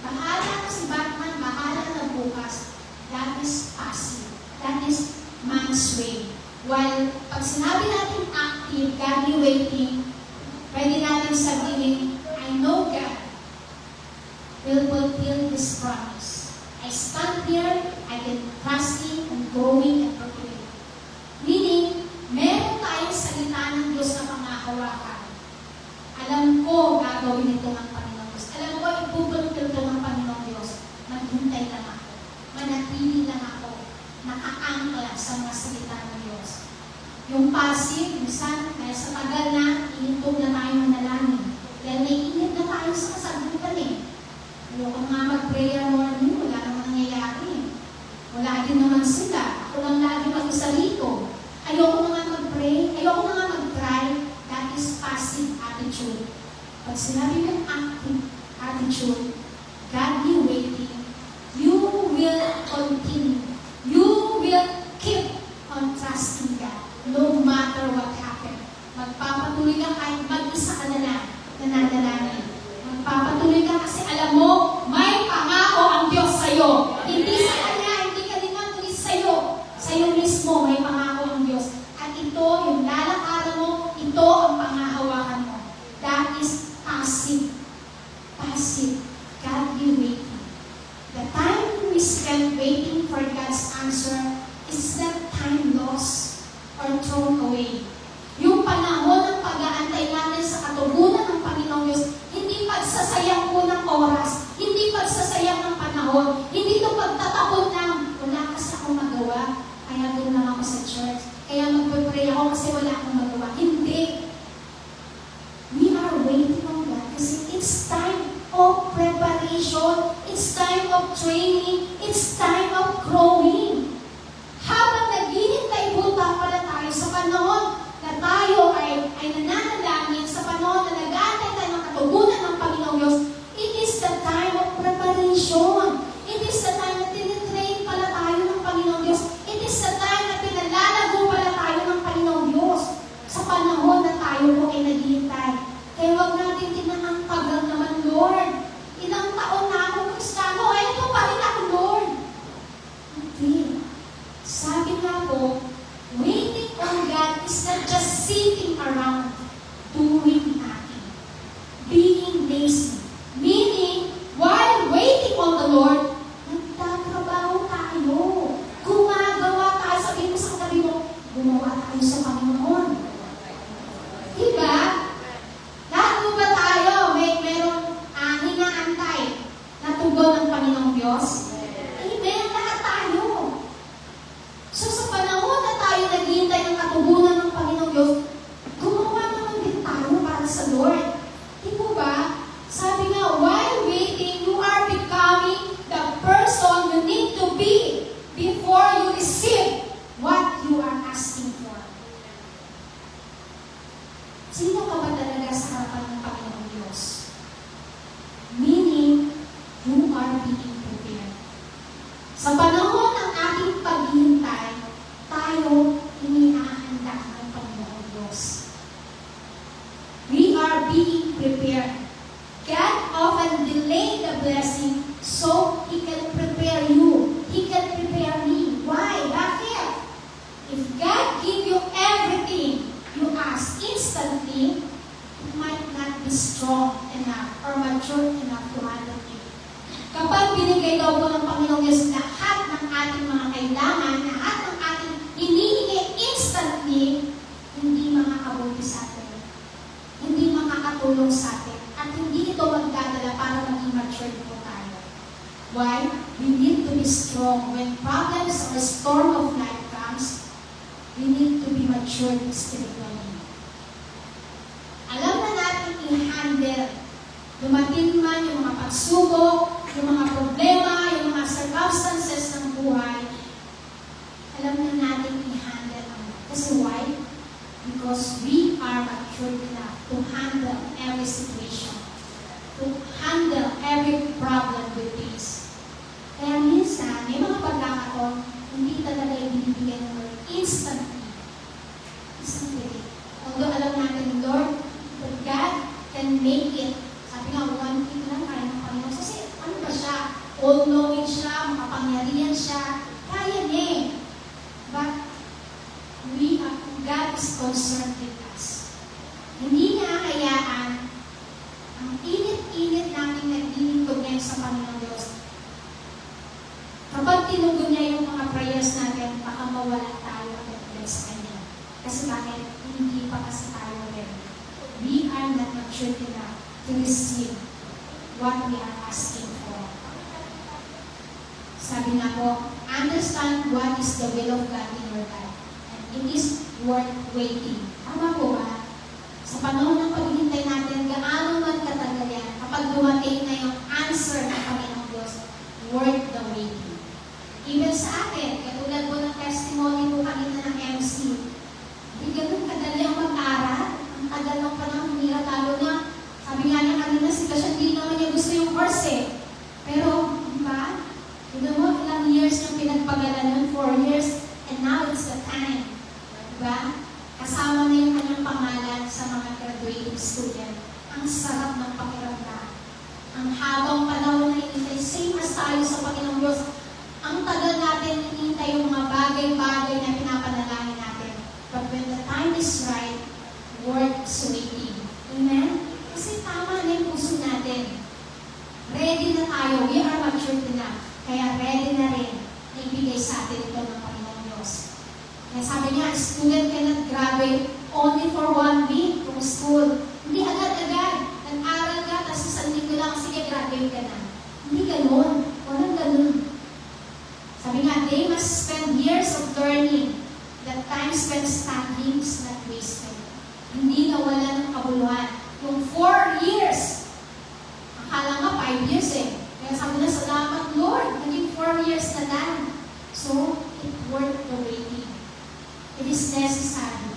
Bahala na si Batman. Bahala na bukas. That is passive. That is man's way. While pag sinabi natin active, godly waiting, pwede natin sabihin, I know God will fulfill His promise. I stand here, I can trust Him and growing and proclaim. Meaning, meron tayong salita ng Diyos na pangahawakan. Alam ko gagawin ito ng Panginoong Diyos. Alam ko ipupulfil ito ng Panginoong Diyos. Maghintay lang ako. Manatili lang ako. Nakaangkla sa mga salita ng Diyos. Yung passive, minsan, kaya sa tagal na, inintog na tayo manalangin. Dahil naiinit na tayo sa kasagutan eh. Ayoko nga mag-prayer morning, wala naman nangyayari. Wala din naman sila. Ako lang lagi mag-isa rito. Ayoko na nga mag-pray, ayoko na nga mag-try. That is passive attitude. Pag sinabi ng active attitude, godly waiting, you will continue. You will keep on trusting God, no matter what happens. Magpapatuloy ka kahit mag-isa ka na lang, nananalangin. Magpapatuloy ka kasi alam mo, may pangako ang Diyos sa'yo. Hindi sa Kanya, hindi ka din kundi sa'yo. Sa'yo mismo, may pangako ang Diyos. At ito, yung lalakaran mo, ito ang pangahawakan mo. That is passive. Passive. Godly waiting. The time we spend waiting for God's answer is not time lost or thrown away. Yung panahon ng pag-aantay natin sa katugunan ng Panginoong Diyos, hindi pagsasayang po ng oras, hindi pagsasayang ng panahon, hindi ito pagtatapon ng wala kasi akong magawa, kaya doon lang ako sa church, kaya magpapray ako kasi wala akong magawa. Hindi. We are waiting on God kasi it's time of preparation, it's time of training, it's time of growing. Habang naghihintay po pala tayo sa panahon na tayo ay nananalangin, sa panahon na nag-aantay tayo ng katugunan ng Panginoong Diyos, it is the time of preparation. It is the time na tinitrain pala tayo ng Panginoong Diyos. It is the time na pinalalago pala tayo ng Panginoong Diyos. Diyos lahat ng ating mga kailangan, lahat ng ating hinihingi instantly, hindi makakabuti sa atin. Hindi makakatulong sa atin. At hindi ito magdadala para maging mature po tayo. Why? We need to be strong. When problems or storm of life comes, we need to be mature spiritually. Alam na natin i-handle. Dumating man yung mga pagsubok, yung mga problema, yung mga circumstances ng buhay, alam na natin i-handle ang. Kasi why? Because we are mature enough to handle every situation, to handle every problem with peace. Kaya minsan, may mga pagkakataon, hindi talaga ibinibigay ng Lord instantly. Instantly. Although alam natin, Lord, but God can make it. Sabi nga, one thing lang kaya ng Panginoon. Kasi ano ba siya? All-knowing siya, makapangyarihan siya. Kaya niya eh. But God is concerned with us. Hindi niya hayaan ang init-init nating naglilingkod ngayon sa Panginoon Diyos. Kapag tinugon niya yung mga prayers natin, baka mawala tayo agad sa Kanya. Kasi bakit? Hindi pa kasi tayo ready. We are not mature enough to receive what we are asking for. Sabi nga po, understand what is the will of God in your life. And it is worth waiting. Tama po ba? Sa panahon ng paghihintay natin, gaano man katagal yan, kapag dumating na yung answer ng Panginoong Diyos, worth the waiting. Even sa atin, katulad po ng testimony po kanina ng MC, hindi ganun kadali ang mag-aral. Ang tagal ng panahon, hindi talo na. Sabi nga niya kanina, sitwasyon, hindi naman niya gusto yung course eh. Pero, di ba? Tignan mo, ilang years yung pinagpagalan nun, 4 years, and now it's the time. Diba? Kasama na yung kanyang pangalan sa mga graduating student. Ang sarap ng pakiramdam. Ang habang panahon na hinintay, same as tayo sa Panginoong Diyos, ang tagal natin hinintay yung mga bagay-bagay na pinapanalangin natin. But when the time is right, worth is waiting. Amen? Kasi tama na yung puso natin. Ready na tayo. We are mature enough. Kaya ready na rin na ibigay sa atin ito ng Panginoong Diyos. Kaya sabi niya, student cannot graduate only for 1 week from school. Hindi agad-agad. Nag-aral ka, tapos isang linggo lang, sige, graduate ka na. Hindi ganun. Walang ganun. Sabi nga, they must spend years of learning. That time spent studying is not wasted. Hindi nawala ng kabuluhan. Yung 4 years, akala nga 5 years eh. Kaya sabi na, salamat Lord, naging 4 years na lang. So, it worth the waiting. It is necessary.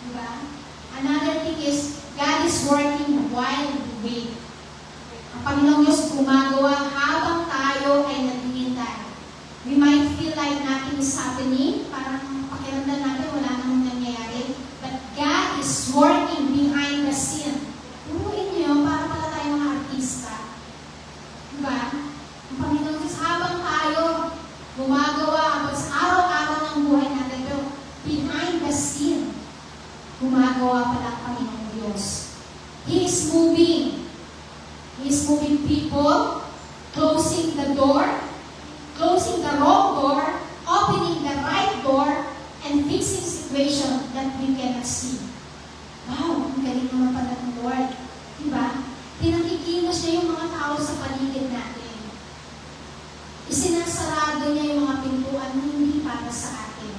Diba? Another thing is, God is working while we wait. Ang Panginoong Diyos gumagawa habang tayo ay naghihintay. We might feel like nothing is happening, parang pakiramdam natin wala namang nangyayari. But God is working behind the scene. Turuin niyo, para pala tayo mga artista. Diba? Ang Panginoong Diyos, habang tayo gumagawa, habang sa araw-araw ng buhay natin, pero behind the scene, gumagawa pala ang Panginoong Diyos. He is moving. He is moving people, closing the door, closing the wrong door, opening the right door, and fixing situation that we cannot see. Wow, ang galing naman pala ng Lord. Diba? Pinakikilos niya yung mga tao sa paligid natin. Isinasarado niya yung mga pintuan na hindi para sa atin.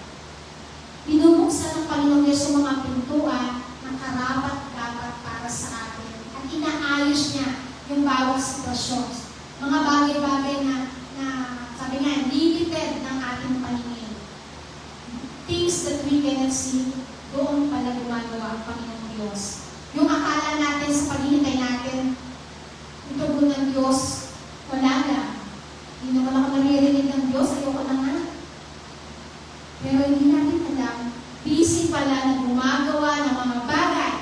Binubuksan ng Panginoong Diyos yung mga pintuan na karapat-dapat para sa atin. At inaayos niya yung bawat sitwasyon. Mga bagay-bagay na sabi nga, limited ng ating paningin. Things that we cannot see, doon pala gumagawa ang Panginoong Diyos. Yung akala natin sa paghihintay natin, ito po ng Diyos, wala lang. Hindi naman ako naririnig ng Diyos, ayoko na nga. Pero hindi natin alam, busy pala na gumagawa ng mga bagay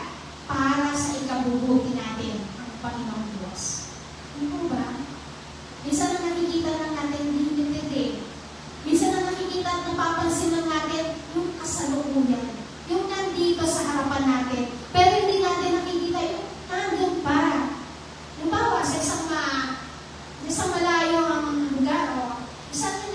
para sa ikabubuti natin ang Panginoong Diyos. Ano po ba? Minsan ang nakikita lang natin, limited eh. Minsan ang nakikita at napapansin lang natin, yung kasalukuyan. Yung nandito sa harapan natin. Pero hindi natin nakikita yung nandun pa. Halimbawa, sa isang malayo ang lugar o isang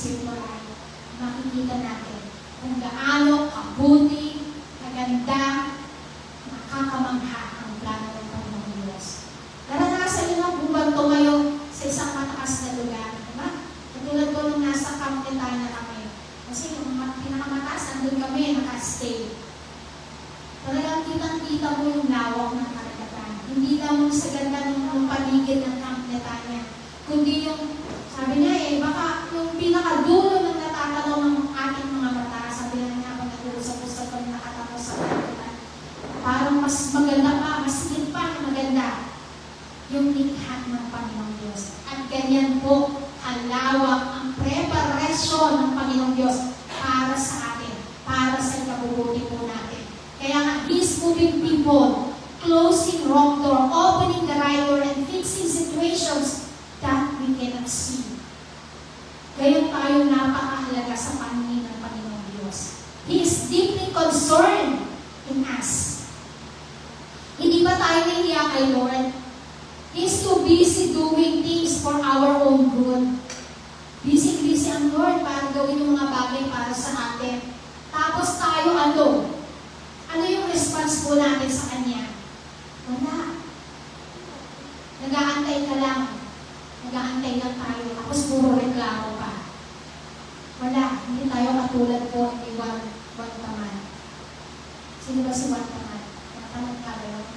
spiritual eye, makikita natin kung gaano kabuti, kaganda, nakakamangha ang plano ng Panginoong Diyos. Naranasan niyo na bumang tumayo sa isang mataas na lugar. Diba? Katulad ko nung nasa Camp Netanya kami. Kasi yung pinakamataas, nandun kami, nakastay. Talagang kitang-kita mo yung lawak ng karagatan. Hindi lang sa ganda ng paligid ng Camp Netanya, kundi yung, sabi niya baka yung pinakadulo ng natatanaw ng ating mga mata, sabi niya pag nag-uusap-usap kami nakatapos sa karagatan, parang mas maganda pa, mas higit pa na maganda yung likha ng Panginoong Diyos. At ganyan po kalawak ang preparasyon ng Panginoong Diyos para sa atin, para sa kabubuti po natin. Kaya nga, He's moving people, closing wrong door, opening the right door, and fixing situations that we cannot see. Gayon tayo napakahalaga sa paningin ng Panginoong Diyos. He is deeply concerned in us. Hindi ba tayo nahiya kay Lord? He is too busy doing things for our own good. Busy-busy ang Lord para gawin yung mga bagay para sa atin. Tapos tayo ano? Ano yung response po natin sa Kanya? Wala. Nag-aantay ka lang. Nag-aantay lang tayo. Tapos puro reklamo pa. Wala. Hindi tayo katulad po ni Juan Taman. Sino ba si Juan Taman? Nakatanong ka ba yun?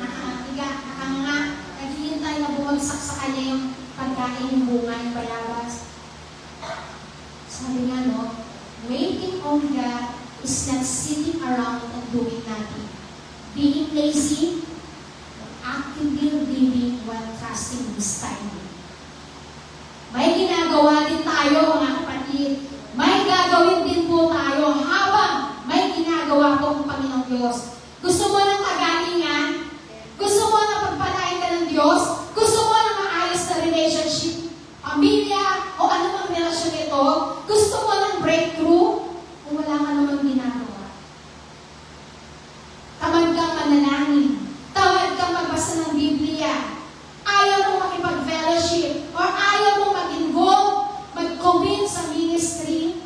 Nakanganga. Naghihintay na bumagsak sa kanya yung pagkain, yung bunga, yung bayabas. Sabi nga, no, waiting on God is not sitting around and doing nothing. Being lazy, actively living while trusting His timing. May ginagawa din tayo, mga kapatid. May gagawin din po tayo habang may ginagawa po ang Panginoong Diyos. Gusto mo ng kagalingan? Gusto mo na pagpalain ka ng Diyos? Gusto mo na maayos na relationship, pamilya, o anumang relasyon ito? Gusto mo ng breakthrough? O wala ka namang ginagawa? Tamad kang manalangin. Tamad kang magbasa ng Biblia. Ayaw mo makipag-fellowship or ayaw mo mag-involve, mag-commit sa ministry.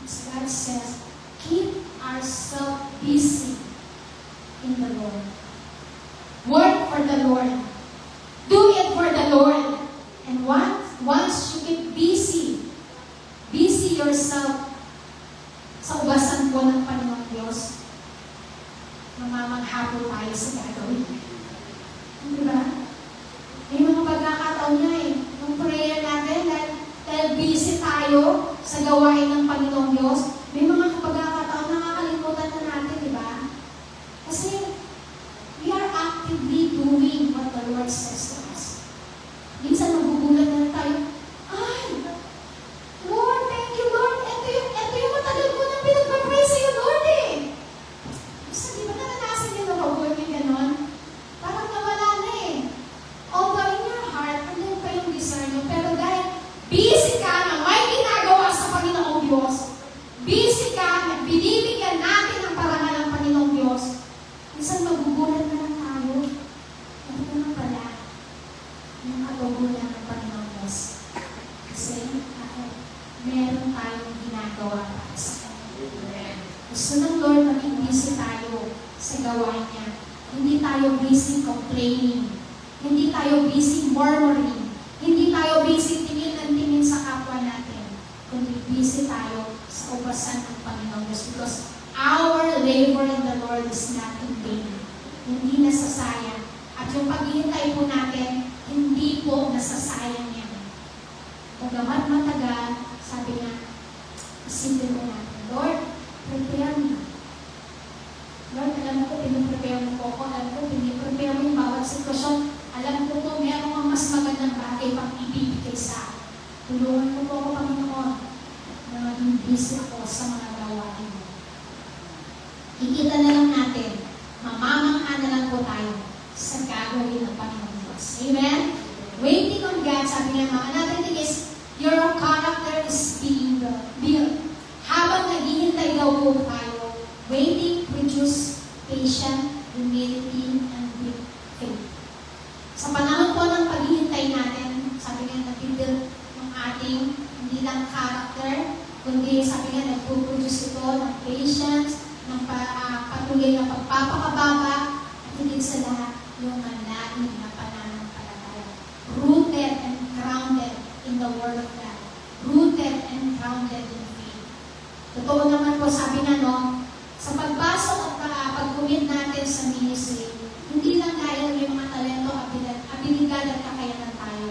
God says, keep ourselves busy in the Lord. Work for the Lord. Do it for the Lord. And once you get busy yourself sa ubasan po ng Panginoong Diyos, mamamangha po tayo sa gagawin. Di ba? May mga pagkakataon niya yung prayer natin, dahil busy tayo sa gawain ng Panginoong Diyos, may mga pagkakataon na nakakalimutan na natin, di ba? Kasi we are actively doing what the Lord says to us. Minsan magugulat na tayo, ay, Lord, thank you, Lord. Ito yung matagal ko nang pinagpapray sa iyo, Lord Kasi di ba naranasan niyo na mag-work yung ganon? Parang nawala na Although in your heart, andun pa yung desire niyo, pero dahil busy ka na may ginagawa sa Panginoong Diyos, busy ka na binibigyan natin ang parangal ng Panginoong Diyos, minsan magugulat na lang tayo. Ano ko na pala yung katugunan ng Panginoong Diyos? Kasi meron tayong ginagawa para sa Kanya. Gusto ng Lord maging busy tayo sa gawain niya. Hindi tayo busy complaining. Hindi tayo busy murmuring. Hindi tayo busy tingin ng tingin sa kapwa natin. Kundi busy tayo sa ubasan ng Panginoong Diyos. Because our labor in the Lord is not in vain. Hindi nasasayang. At yung paghihintay po natin, hindi po nasasayang yan. Bagamat matagal, sabi nga, isipin mo natin, Lord, prepare me. Lord, alam ko, piniprepare mo po ako. Alam ko, piniprepare mo yung bawat sitwasyon. Alam ko po, meron ang mas magandang bagay pang ibibigay sa akin. Tulungan mo po ako, Panginoon, na maging busy ako sa mga gawain mo. Ikita na lang natin, mamamangha na lang po tayo sa gagawin ng Panginoon Diyos. Amen? Waiting on God, sabi niya, another thing is, your character is being built. Habang naghihintay daw po tayo, waiting produce patience, humility, and faith. Sa panahon po ng paghihintay natin, sabi nga, nag-build yung ating hindi lang character, kundi sabi nga nagpuproduce ito ng patience, ng patuloy na pagpapakababa, at higit sa lahat, yung malalim na pananampalataya. Rooted and grounded in the Word of God. Rooted and grounded in faith. Totoo naman po, sabi nga no, sa pagbasok at pag-commit natin sa ministry, hindi lang dahil may mga talento, abilidad at kakayanan tayo.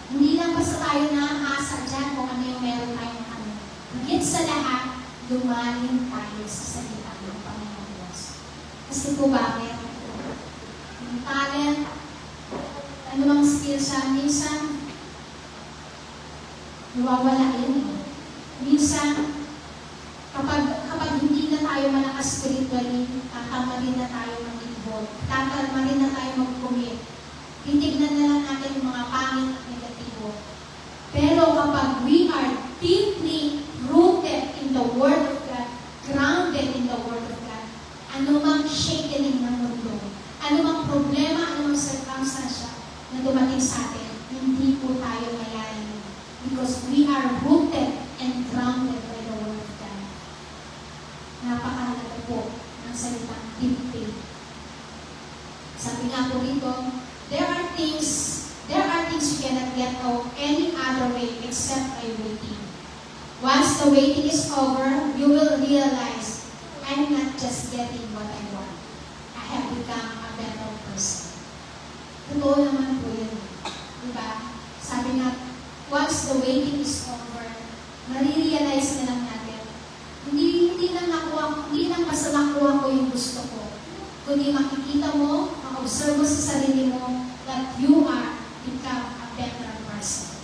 Hindi lang basta tayo naaasa dyan kung ano yung meron tayong ano. Higit sa lahat, lumalim tayo sa salita ng Panginoon Diyos. Kasi po bakit? Yung talent, ano mang skill siya, minsan, nawawala yun eh. Minsan, kapag hindi na tayo malakas spiritually, tatama rin na tayo mag-involve, tatama rin na tayo mag-commit. Titignan na lang natin yung mga pangit at negatibo. Pero kapag we are deeply rooted in the Word of God, grounded in the Word of God, anumang shakening ng mundo, anumang problema, anumang circumstance na dumating sa atin, hindi po tayo mayayain. Because we are rooted and grounded by the Word of God. Napakahalaga po ng salitang deep faith. Sabi nga po rito, there are things you cannot get out any other way except by waiting. Once the waiting is over, you will realize, I'm not just getting what I want. I have become a better person. Totoo naman po yun. Diba? Sabi nga, once the waiting is over, marirealize na lang natin, hindi lang basta nakuha ko yung gusto ko, kundi makikita mo, ma-observe mo sa sarili mo, that you are become a better person.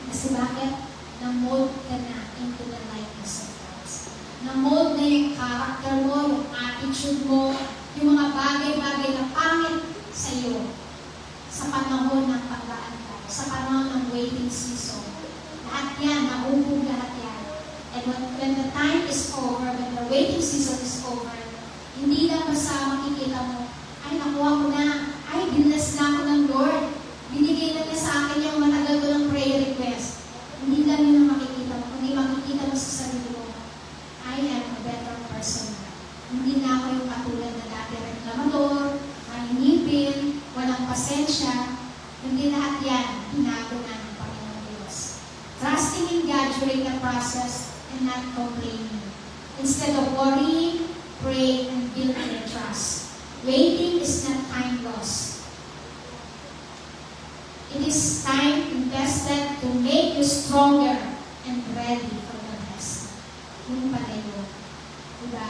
Kasi bakit? Na-mold ka na into the likeness of Christ. Na-mold na yung character mo, yung attitude mo, yung mga bagay-bagay na pangit sa iyo sa panahon ng pagdaan ka, sa panahon ng waiting season. Lahat yan, nahuhug lahat yan. And when the time is over, when the waiting season is over, hindi lang basta makikita mo, ay nakuha ko na, ay binless na ako ng Lord. Binigay na niya sa akin yung matagal ko ng prayer request. Hindi lang yun ang makikita mo, kundi makikita mo sa sarili mo, I am a better person. Hindi na ako yung katulad na dati reklamador, mahinipin, walang pasensya. Hindi lahat yan, binago na ng Panginoon Diyos. Trusting in God during the process and not complaining. Instead of worrying, pray and build your trust. Waiting is not time loss. It is time invested to make you stronger and ready for the best. Yung pala yun. Diba?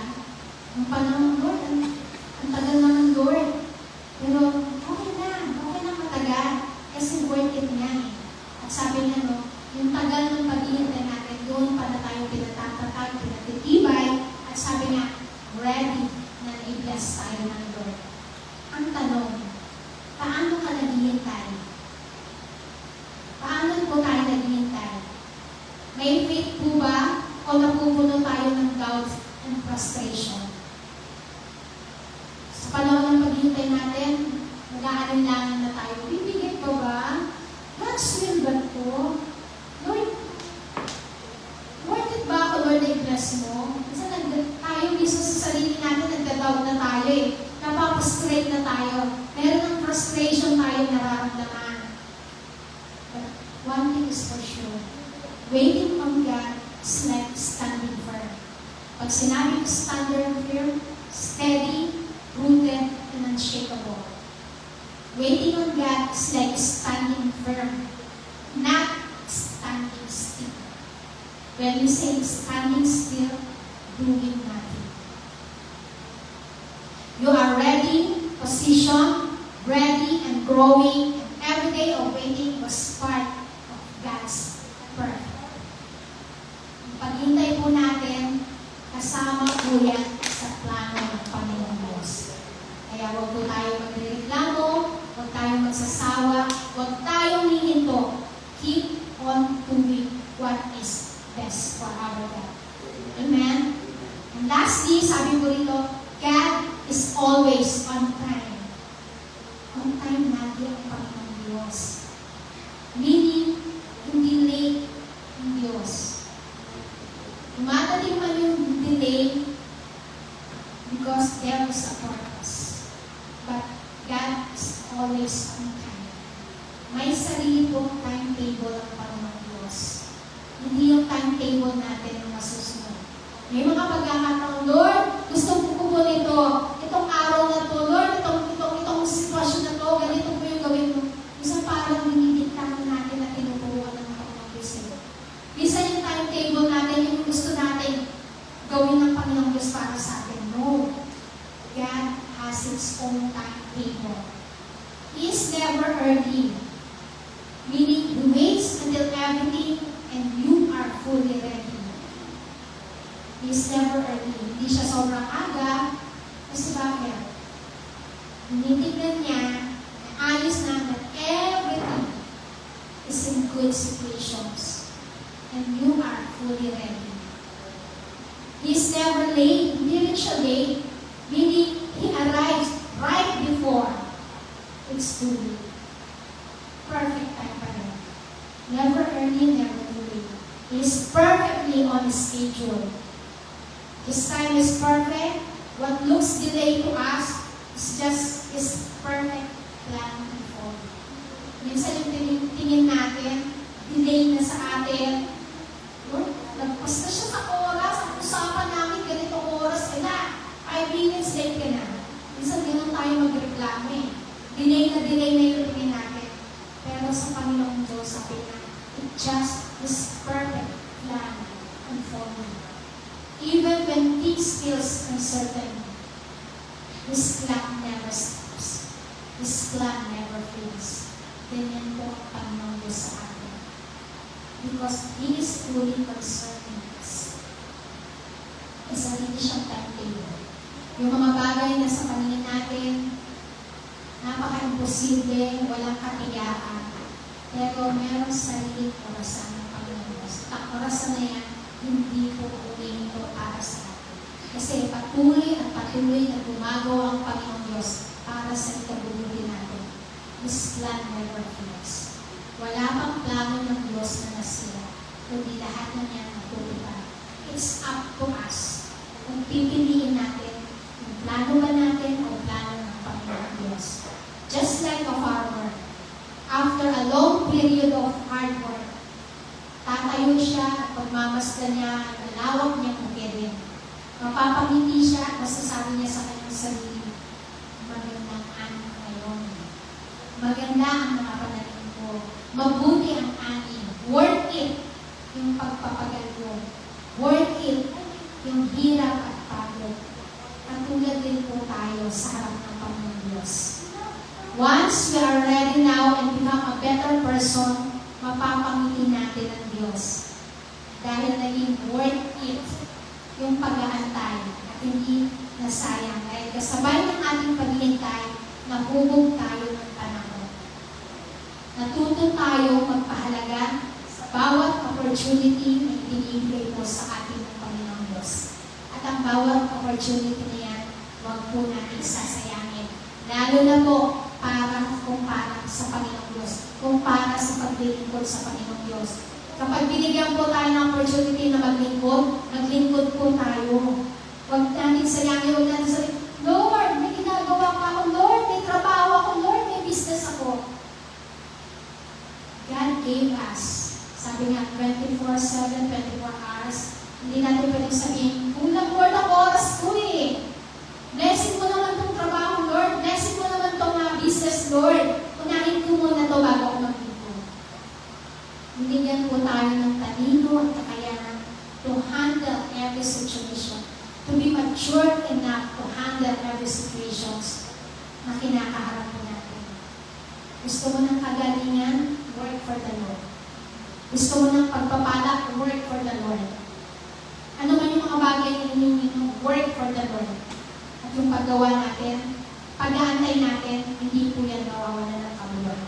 Yung panahon, Lord, ang tagal na ng Lord. Pero okay na matagal. Kasi worth it nga eh. At sabi niya, no, yung tagal ng paghihintay natin, doon pa na tayo pinatatatag, pinatitibay. At sabi niya, ready na i-bless tayo ng Lord. Ang tanong, paano ka naghihintay? Paano po tayo naghihintay? May faith po ba o napupuno tayo ng doubt and frustration? Sa panahon ng paghihintay natin, mag-aalinlangan na tayo. Bibigay ko ba? God's will ba ito? Lord, worth it ba ako, Lord, i-bless mo? Kasi tayo mismo sa sarili natin, nagda-doubt na tayo eh. Napapastrate na tayo. Meron ng frustration tayo nararamdaman. But one thing is for sure, waiting on God is like standing firm. Pag sinabi ko standing firm, steady, rooted, and unshakable. Waiting on God is like standing firm, not standing still. When you say standing still, doing nothing. You are ready, positioned, ready, and growing, and every day of waiting was part of God's purpose. Ang paghintay po natin, kasama po yan sa plano ng Panginoon Diyos. Kaya huwag po tayo magreklamo, huwag tayong magsasawa, huwag tayong hihinto. Keep on doing what is best for our God. Amen? And lastly, sabi ko rito, God is always on time. On time natin ang Panginoon Diyos. Meaning, hindi late, always on time. May sarili pong timetable ang Panginoong Diyos. Hindi yung timetable natin ang masusunod. May mga pagkakataon, Lord, gusto ko po nito. Itong araw na to, Lord, itong sitwasyon na to, ganito po yung gawin mo. Minsan parang dinidiktahan natin at tinuturuan ng Panginoong Diyos. Minsan yung timetable natin, yung gusto natin gawin ng Panginoong Diyos para sa atin. No. God has its own timetable. He is never early. Meaning, He waits until everything and you are fully ready. He is never early. Hindi siya sobrang aga. Kasi bakit? Tinitignan niya na ayos na that everything is in good situations. And you are fully ready. He is never late. Hindi rin siya late. Meaning, He arrives right before it's too late. Perfect time pa rin. Never early, never too late. He is perfectly on His schedule. His time is perfect. What looks delayed to us is just His perfect plan before. Minsan yung tingin natin, delay na sa atin. Lord, nagpas na siya sa oras. Ang usapan namin ganitong oras ka na. 5 minutes late ka na. Minsan ganun tayo magreklamo eh. Delay na yung tingin natin. Pero sa Panginoong Diyos, sabi na, it just His perfect plan unfolding. Even when things feels uncertain, His plan never stops. His plan never fails. Ganyan po ang Panginoong Diyos sa atin. Because He is truly concerned in us. Isa rin siyang timetable. Yung mga bagay na sa paningin natin, napaka-imposible, walang katiyaan. Pero meron sariling orasan ng Panginoong Diyos. At ang orasan na yan, hindi po uling ito para sa atin. Kasi patuloy at patuloy na gumagawa ang Panginoong Diyos para sa ikabubuti natin. His plan never fails. Wala pang plano ng Diyos na nasira, kundi lahat na niya natutupad. It's up to us kung pipiliin natin yung plano ba natin o plano ng Panginoong Diyos. Just like a farmer, after a long period of hard work, tatayo siya at pagmamasdan niya at malawak niyang bukirin. Mapapangiti siya at masasabi niya sa kanyang sarili, magandang ani ngayon. Maganda ang mga pananim ko. Mabuti ang ani. Worth it yung pagpapagal ko. Worth it yung hirap at pagod. Katulad din po tayo sa harap ng Panginoong Diyos. Once we are ready now and become a better person, mapapangiti natin ang Diyos. Dahil naging worth it yung pag-aantay at hindi nasayang. Dahil kasabay ng ating paghihintay, nahubog tayo ng panahon. Natuto tayo magpahalaga sa bawat opportunity na ibinibigay po sa ating ng Panginoong Diyos. At ang bawat opportunity na yan, huwag po natin sasayangin. Lalo na po, para sa Panginoong Diyos, kung para sa paglilingkod sa Panginoong Diyos. Kapag binigyan po tayo ng opportunity na maglingkod po tayo. Huwag natin sayangin, huwag natin sabihin, Lord, may ginagawa pa ako, Lord, may trabaho ako, Lord, may business ako. God gave us, sabi nga, 24/7, 24 hours, hindi natin pwedeng sabihin, kulang Lord ang oras ko eh. Blessing mo naman itong trabaho, Lord. Blessing mo naman itong business, Lord. Unahin ko muna ito bago ako mag-ipon. Binigyan po tayo ng talino at kakayanan to handle every situation. To be mature enough to handle every situations na kinakaharap po natin. Gusto mo ng kagalingan? Work for the Lord. Gusto mo ng pagpapala? Work for the Lord. Ano man yung mga bagay na hinihingi mo? Work for the Lord. At yung paggawa natin, pag-aantay natin, hindi po yan mawawalan ng kabuluhan.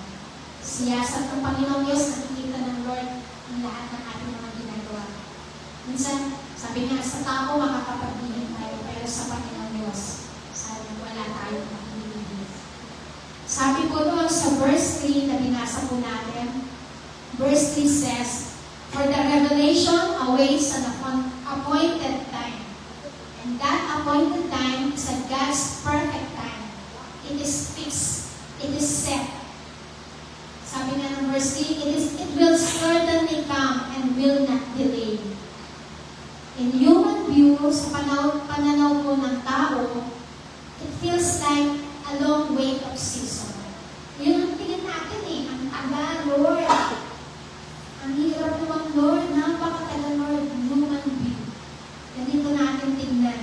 Siyasat ng Panginoong Diyos, nakikita ng Lord ang lahat ng ating mga ginagawa. Minsan, sabi nga sa tao, makakapagbigin tayo, pero sa Panginoong Diyos, sabi wala tayong makikibigin. Sabi po doon sa verse 3 na binasa po natin, verse 3 says, for the revelation awaits an appointed time. And that appointed time is at God's perfect time. It is fixed. It is set. Sabi nga ng verse 3, it will certainly come and will not delay. In human view, sa pananaw po ng tao, it feels like a long wait of season. Yun ang tingin natin eh, ang tagal, Lord. Ang hirap naman, Lord, napakatagal, Lord, human view. Ganito natin tingnan.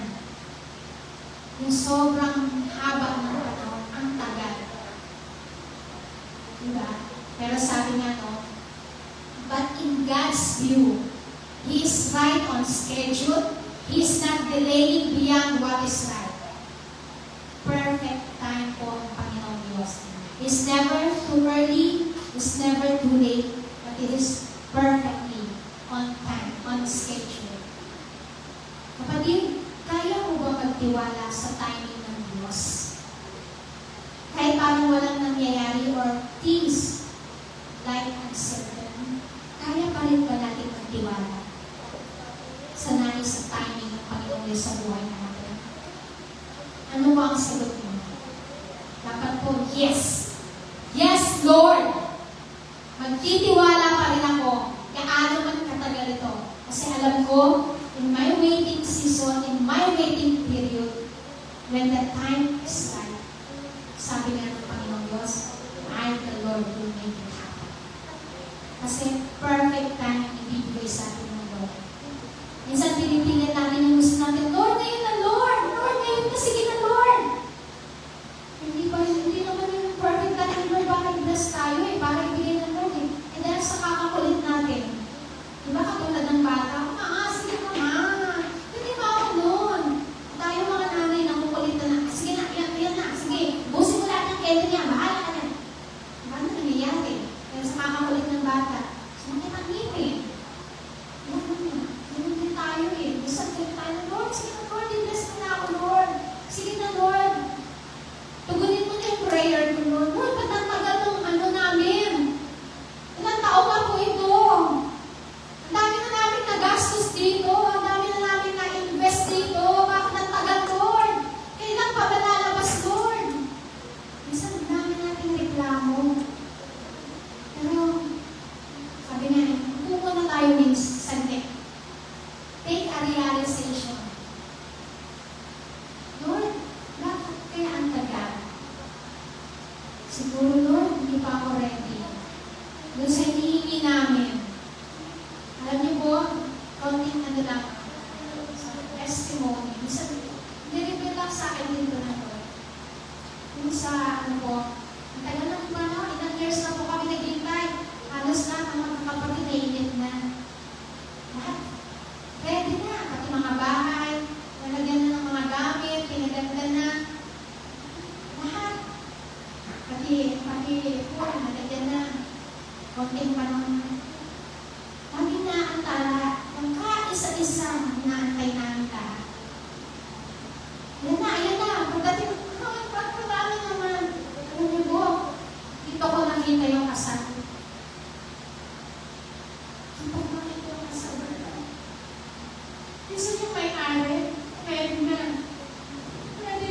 Yung sobrang haba ng panahon, ang tagal. Diba? Pero sabi nga, no, but in God's view, He is right on schedule. He is not delaying beyond what is right. Perfect time po ang Panginoong Diyos. It's never too early, it's never too late, but it is perfectly on time, on schedule. Kapatid, kaya mo ba magtiwala sa timing ng Diyos? Kahit parang walang nangyayari or things like uncertain, kaya pa rin ba natin magtiwala sa nais sa timing ng Panginoon Diyos sa buhay natin? Ano ba ang sagot mo? Dapat po, yes. Yes, Lord! Magtitiwala pa rin ako kaano man katagal ito. Kasi alam ko, in my waiting season, in my waiting period, when the time is right, sabi nga ng Panginoong Diyos, I, the Lord, will make it happen. Kasi perfect time ang ibibigay sa atin ng Lord. Minsan pinipilit natin yung gusto natin, Lord, ngayon na Lord! Lord, ngayon na, sige na Lord! Hindi naman yung perfect time ng Lord, para i-bless tayo eh, para ibigay ng Lord eh. And dahil sa kakakulit natin, diba katulad ng bata, sige na ma, hindi ba ako noon? Tayo mga nanay na kukulit na, sige na, yan na, sige, busin mo lahat ng kaya niya, bahala ka na. Diba na nangyayari? Dahil sa kakakulit ng bata, sumakit eh. Ganun din tayo eh. Minsan din tayo, Lord, sige na Lord, i-bless mo na ako Lord. Sige na Lord. Tugunin mo na yung prayer ko Lord. Lord, ba't ang tagal ng ano namin? Ilang taon na po ito? Ang dami na namin nagastos dito. Ang dami na namin na-invest dito. Bakit ang tagal Lord? Kailan pa ba lalabas Lord? Minsan ang dami nating reklamo. Pero, sabi nga, pupo na tayo minsan. Take a realization. Lord, bakit kaya ang tagal? Siguro, Lord, hindi pa ako ready. Doon sa hinihingi namin. Alam niyo po, konting ano lang, testimony. Nireview lang sa akin dito na to. Yung sa, ano po, ang tagal ng panahon, ilang years na po kami naghintay. Halos lahat ng mga kapatid na init na. Lahat. Ready na. Pati mga bahay, nalagyan na ng mga gamit, pinaganda na. Lahat. Pati po, nalagyan na. Konting panahon. Lagi na ang tala. Ang kaisa-isa, inaantay namin lahat. Ayan na. Pagdating, pagkakami naman. Alam niyo po, dito ko nakita yung kasal. Minsan yung may-ari, ready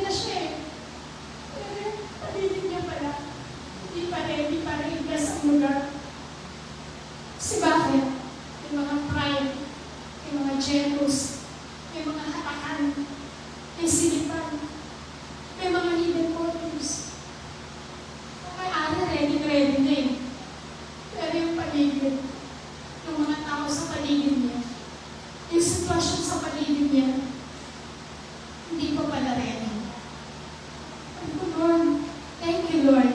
na siya eh. Pero palitin niya pala, hindi pa rin i-bless ang lugar. Kasi bakit? May mga pride, may mga jealous, may mga hatakan, may silipan, may mga hidden motives. Ang may-ari ready na eh. Pero yung paligid, yung mga tao sa paligid niya, yung sitwasyon sa paligid niya, hindi pa pala ready. Sabi ko, Lord, thank you, Lord.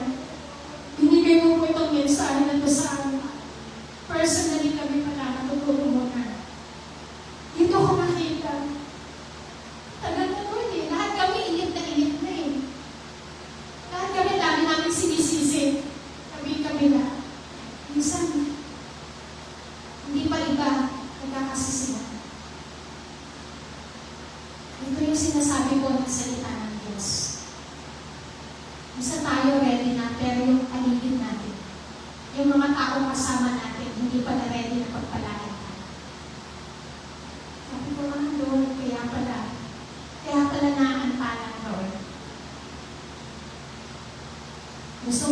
Binigay mo po itong mensahe na ito sa amin. Personally kami pala natutulungan. Dito ko nakita. Tagal na Lord eh. Lahat kami init na eh. Lahat kami dami namin sinisisi. Kami-kabila. Minsan, hindi pa iba nagkakasisihan. Ito yung sinasabi ko ng salita ng Diyos. Isa tayo ready na, pero yung paligid natin, yung mga taong kasama natin, hindi pa na ready na pagpalain tayo. Sabi ko, Lord, kaya pala naantalan, Lord. Gusto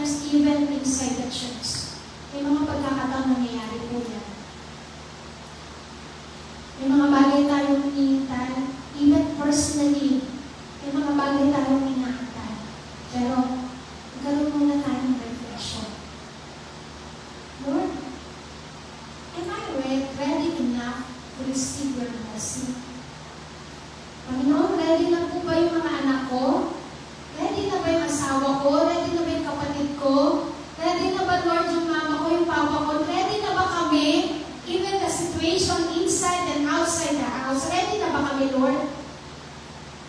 sometimes even inside the church. May mga pagkakataon nangyayari po yan. May mga bagay tayong hinihintay, even personally, may mga bagay tayong hinahantay. Pero, magkaroon muna tayo ng reflection. Lord, am I ready enough to receive your mercy? Panginoon, ready na po ba yung mga anak ko? Ready na ba yung asawa ko? Ready na ba yung kapatid ko? Ready na ba, Lord, yung mama ko, yung papa ko? Ready na ba kami? Even the situation inside and outside the house. Ready na ba kami, Lord?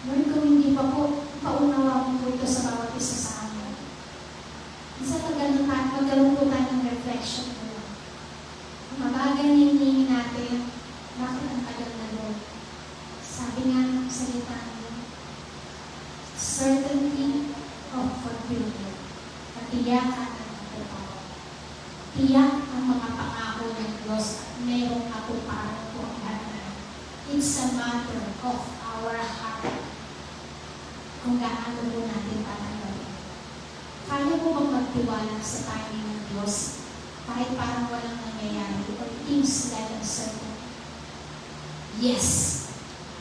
Lord, kung hindi pa po, paunawa mo po ito sa bawat isa sa amin. Isa magkaroon po tayo ng reflection po. Ang mabagay na hinihingi natin, bakit ang tagal na, Lord? Sabi nga ng salita niyo, certainty of fulfillment. Katiyakan ang pagkakaroon. Tiyak ang mga pangako ng Diyos at mayroong katuparan po ang lahat. It's a matter of our heart. Kung gaano po natin tatanggapin. Kaya mo bang magtiwala sa timing ng Diyos kahit parang walang nangyayari or things like uncertain? Yes.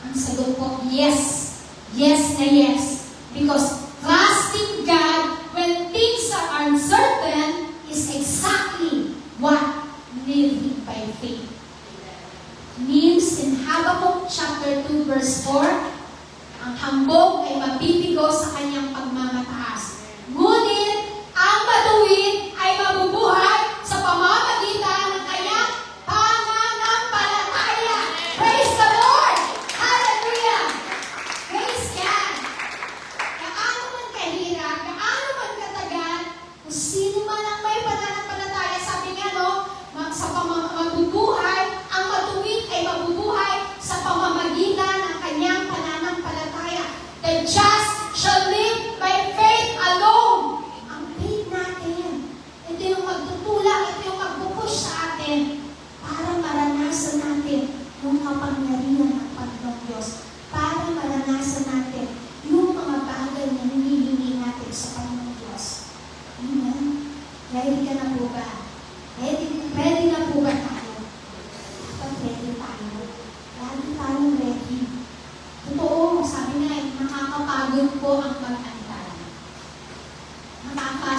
Ang sagot po, yes. Yes na yes. Because trusting God when things are uncertain is exactly what living by faith means. In Habakkuk chapter 2 verse 4, ang hambog ay mabibigo sa kanyang pagmamataas. Ngunit ang matuwid ay mabubuhay sa pamamagitan ng kanyang pananampalataya. Praise the Lord! Hallelujah! Praise God! Gaano man kahirap, gaano man katagal, kung sino man ang may pananampalataya, sabi nga no, mabubuhay, ang matuwid ay mabubuhay sa pamamagitan ng kanyang pananampalataya. The just shall live by faith alone. Ang faith natin, ito yung magtutulak, ito yung magpupush sa atin para maranasan natin yung kapangyarihan ng Panginoong Diyos. Para maranasan natin yung mga bagay na hinihingi natin sa Panginoong Diyos. Amen? Ready ka na po ba? Ready na po ba tayo? Dapat ready tayo. Lagi tayong ready. Totoo, sabi nga, nakakapagod po ang pag-antay.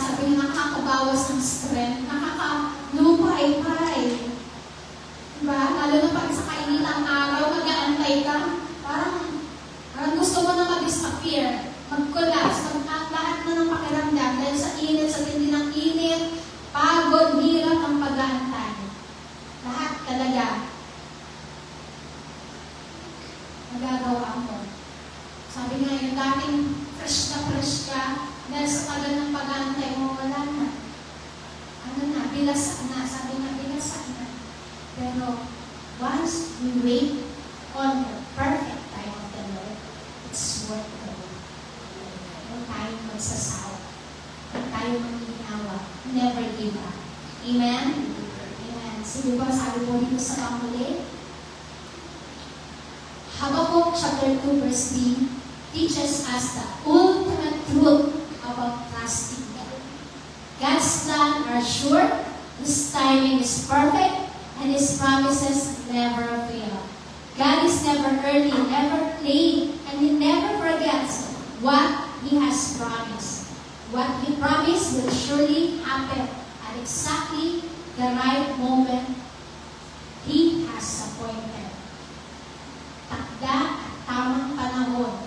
Sabi nga, nakakabawas ng strength, nakaka-lupay-pay. Diba? Lalo na pag sa kainitang araw, mag-aantay ka, parang gusto mo na mag-disappear, mag-collapse, lahat na ng pakiramdam dahil sa init, sa tindi ng init, pagod, hirap ang pag-aantay. Lahat talaga magagawa mo. Sabi nga, yung dating fresh ka, dahil sa tagal ng pag-aantay mo, wala na. Ano na, bilasak na. Sabi nga, bilasak na. Pero, once we wait on the perfect time of the Lord, it's worth the wait. Huwag tayo magsasawa. Huwag tayo manghihinawa. Never give up. Amen? Amen. Sige ba, sabi po dito sa pamuli, Habakkuk chapter 2 verse 3 teaches us the ultimate truth about trusting God. God's plans are sure, His timing is perfect, and His promises never fail. God is never early, never late, and He never forgets what He has promised. What He promised will surely happen at exactly the right moment He has appointed. Takda at tamang panahon,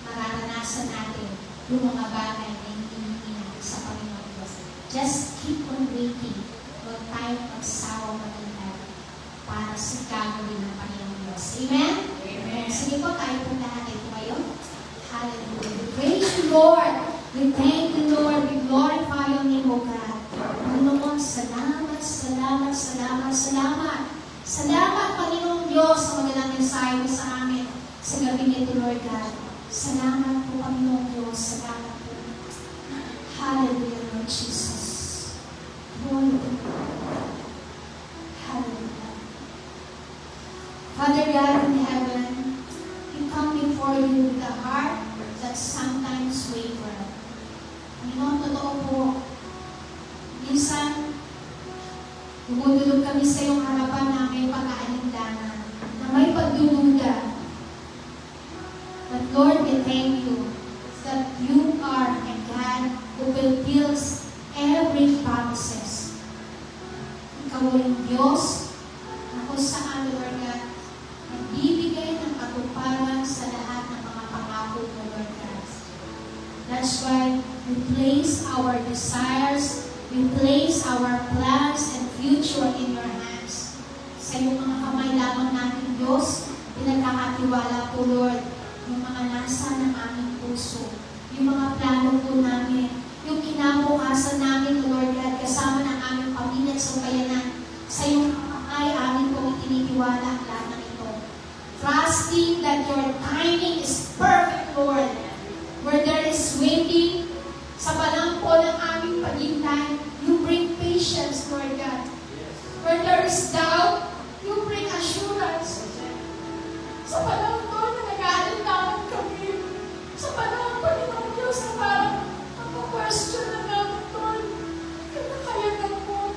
mararanasan natin yung mga bagay na hinihingi natin sa Panginoon Diyos. Just keep on waiting. Huwag tayo magsawa maghintay para sa gagawin ng Panginoon Diyos. Amen? Amen. Sige po, tayo po lahat ito ngayon. Hallelujah. We praise you, Lord. We thank you, Lord. We glorify your name, O God. Panginoon, salamat, salamat, salamat, salamat. Salamat, Panginoong Diyos, sa magandang mensahe mo sa amin sa gabi nito, Lord God. Salamat po, Panginoong Diyos. Salamat po. Hallelujah, Lord Jesus. Glory to God. Hallelujah. Father God in heaven, we come before you with a heart that sometimes waver. Panginoon, totoo po, Dumudulog kami sa iyong harapan na may pag-aalinlangan, na may pagdududa. But Lord, we thank you that you are a God who fulfills every promises. Ikaw ay Diyos na kung saan, Lord God, nagbibigay ng katuparan sa lahat ng mga pangako mo, Lord God. That's why we place our desires, we place our plans and future in your hands. Sa iyong mga kamay lamang natin, Diyos, pinagkakatiwala po, Lord, yung mga nasa ng aming puso, yung mga plano po namin, yung kinabukasan namin, Lord God, kasama ng aming pamilya at sambayanan. Sa iyong kamay, amin pong itiniwala ang lahat ng ito. Trusting that your timing is perfect, Lord. Where there is waiting, sa panahon po ng aming paghintay, you bring patience, Lord God. Where there is doubt, you bring assurance. Sa panahon po na nag-aalinlangan kami, sa panahon po ng mga Diyos na parang question na namin, Lord, kaya na po.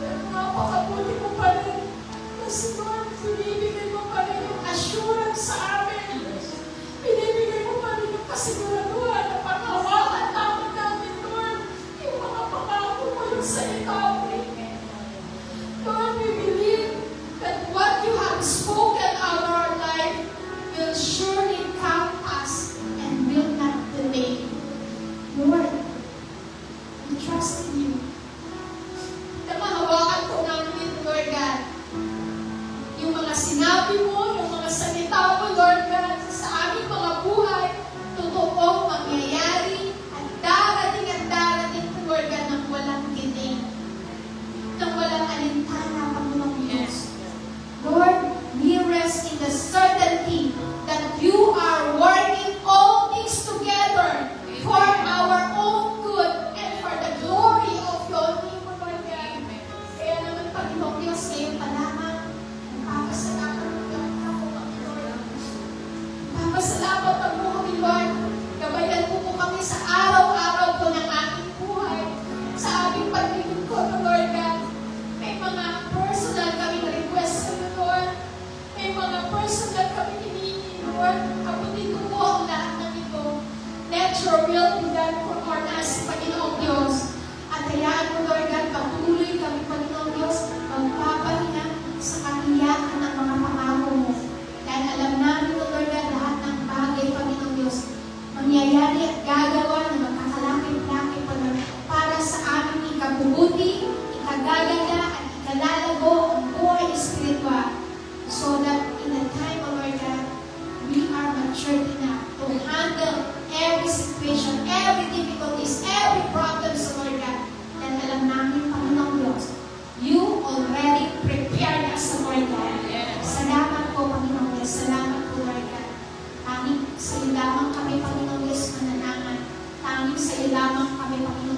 Pero napakabuti mo pa rin. Kasi Lord, binibigay mo pa rin yung assurance sa amin. Binibigay mo pa rin yung kasiguraduhan na panghawakan namin, Lord, yung mga pangako mo yung salita mo. Lord, we believe that what you have spoken over our life will surely come us and will not delay. Lord, we trust in you. Na mahawakan po namin, Lord God, yung mga sinabi mo, yung mga salita mo, Lord God, sa aming mga buhay, totoong mangyayari at darating, Lord God, ng walang gining, ng walang alintana, Panginoong Diyos. Lord, we rest in the certainty that you are working all things together for our own good and for the glory of your name, Lord God. Kaya naman, Panginoong Diyos, ngayon pa lamang, nagpapasalamat ako, Panginoon. Nagpapasalamat ako kami, Lord. Gabayan mo po kami sa araw-araw po ng aming buhay, sa aming paglilingkod, Lord God. May mga personal kami na request sa iyo, Lord. May mga personal kami hinihingi, Lord. Kapunin ko po ang lahat ng ito. Let your will be done for us, Panginoong Diyos. At hayaan mo, Lord God, patuloy kami, Panginoong Diyos, magpapahinga sa katiyakan ng mga pangako mo. Dahil alam namin, Lord God, lahat ng bagay, Panginoong Diyos, mangyayari at gagawa na magkakalapit-lapit, Panginoon, para sa aming ikabubuti, ikagaganda, at ikalalago ang buhay espiritual. So that in the time, Lord God, we are matured enough to handle every situation, every difficulties, every problems, Lord God. And alam namin, Panginoong Diyos, you already prepared us, Lord God. Salamat po, Panginoong Diyos. Salamat po, Lord God. Tanging sa iyo lamang kami, Panginoong Diyos, mananangan. Tanging sa iyo lamang kami, Panginoong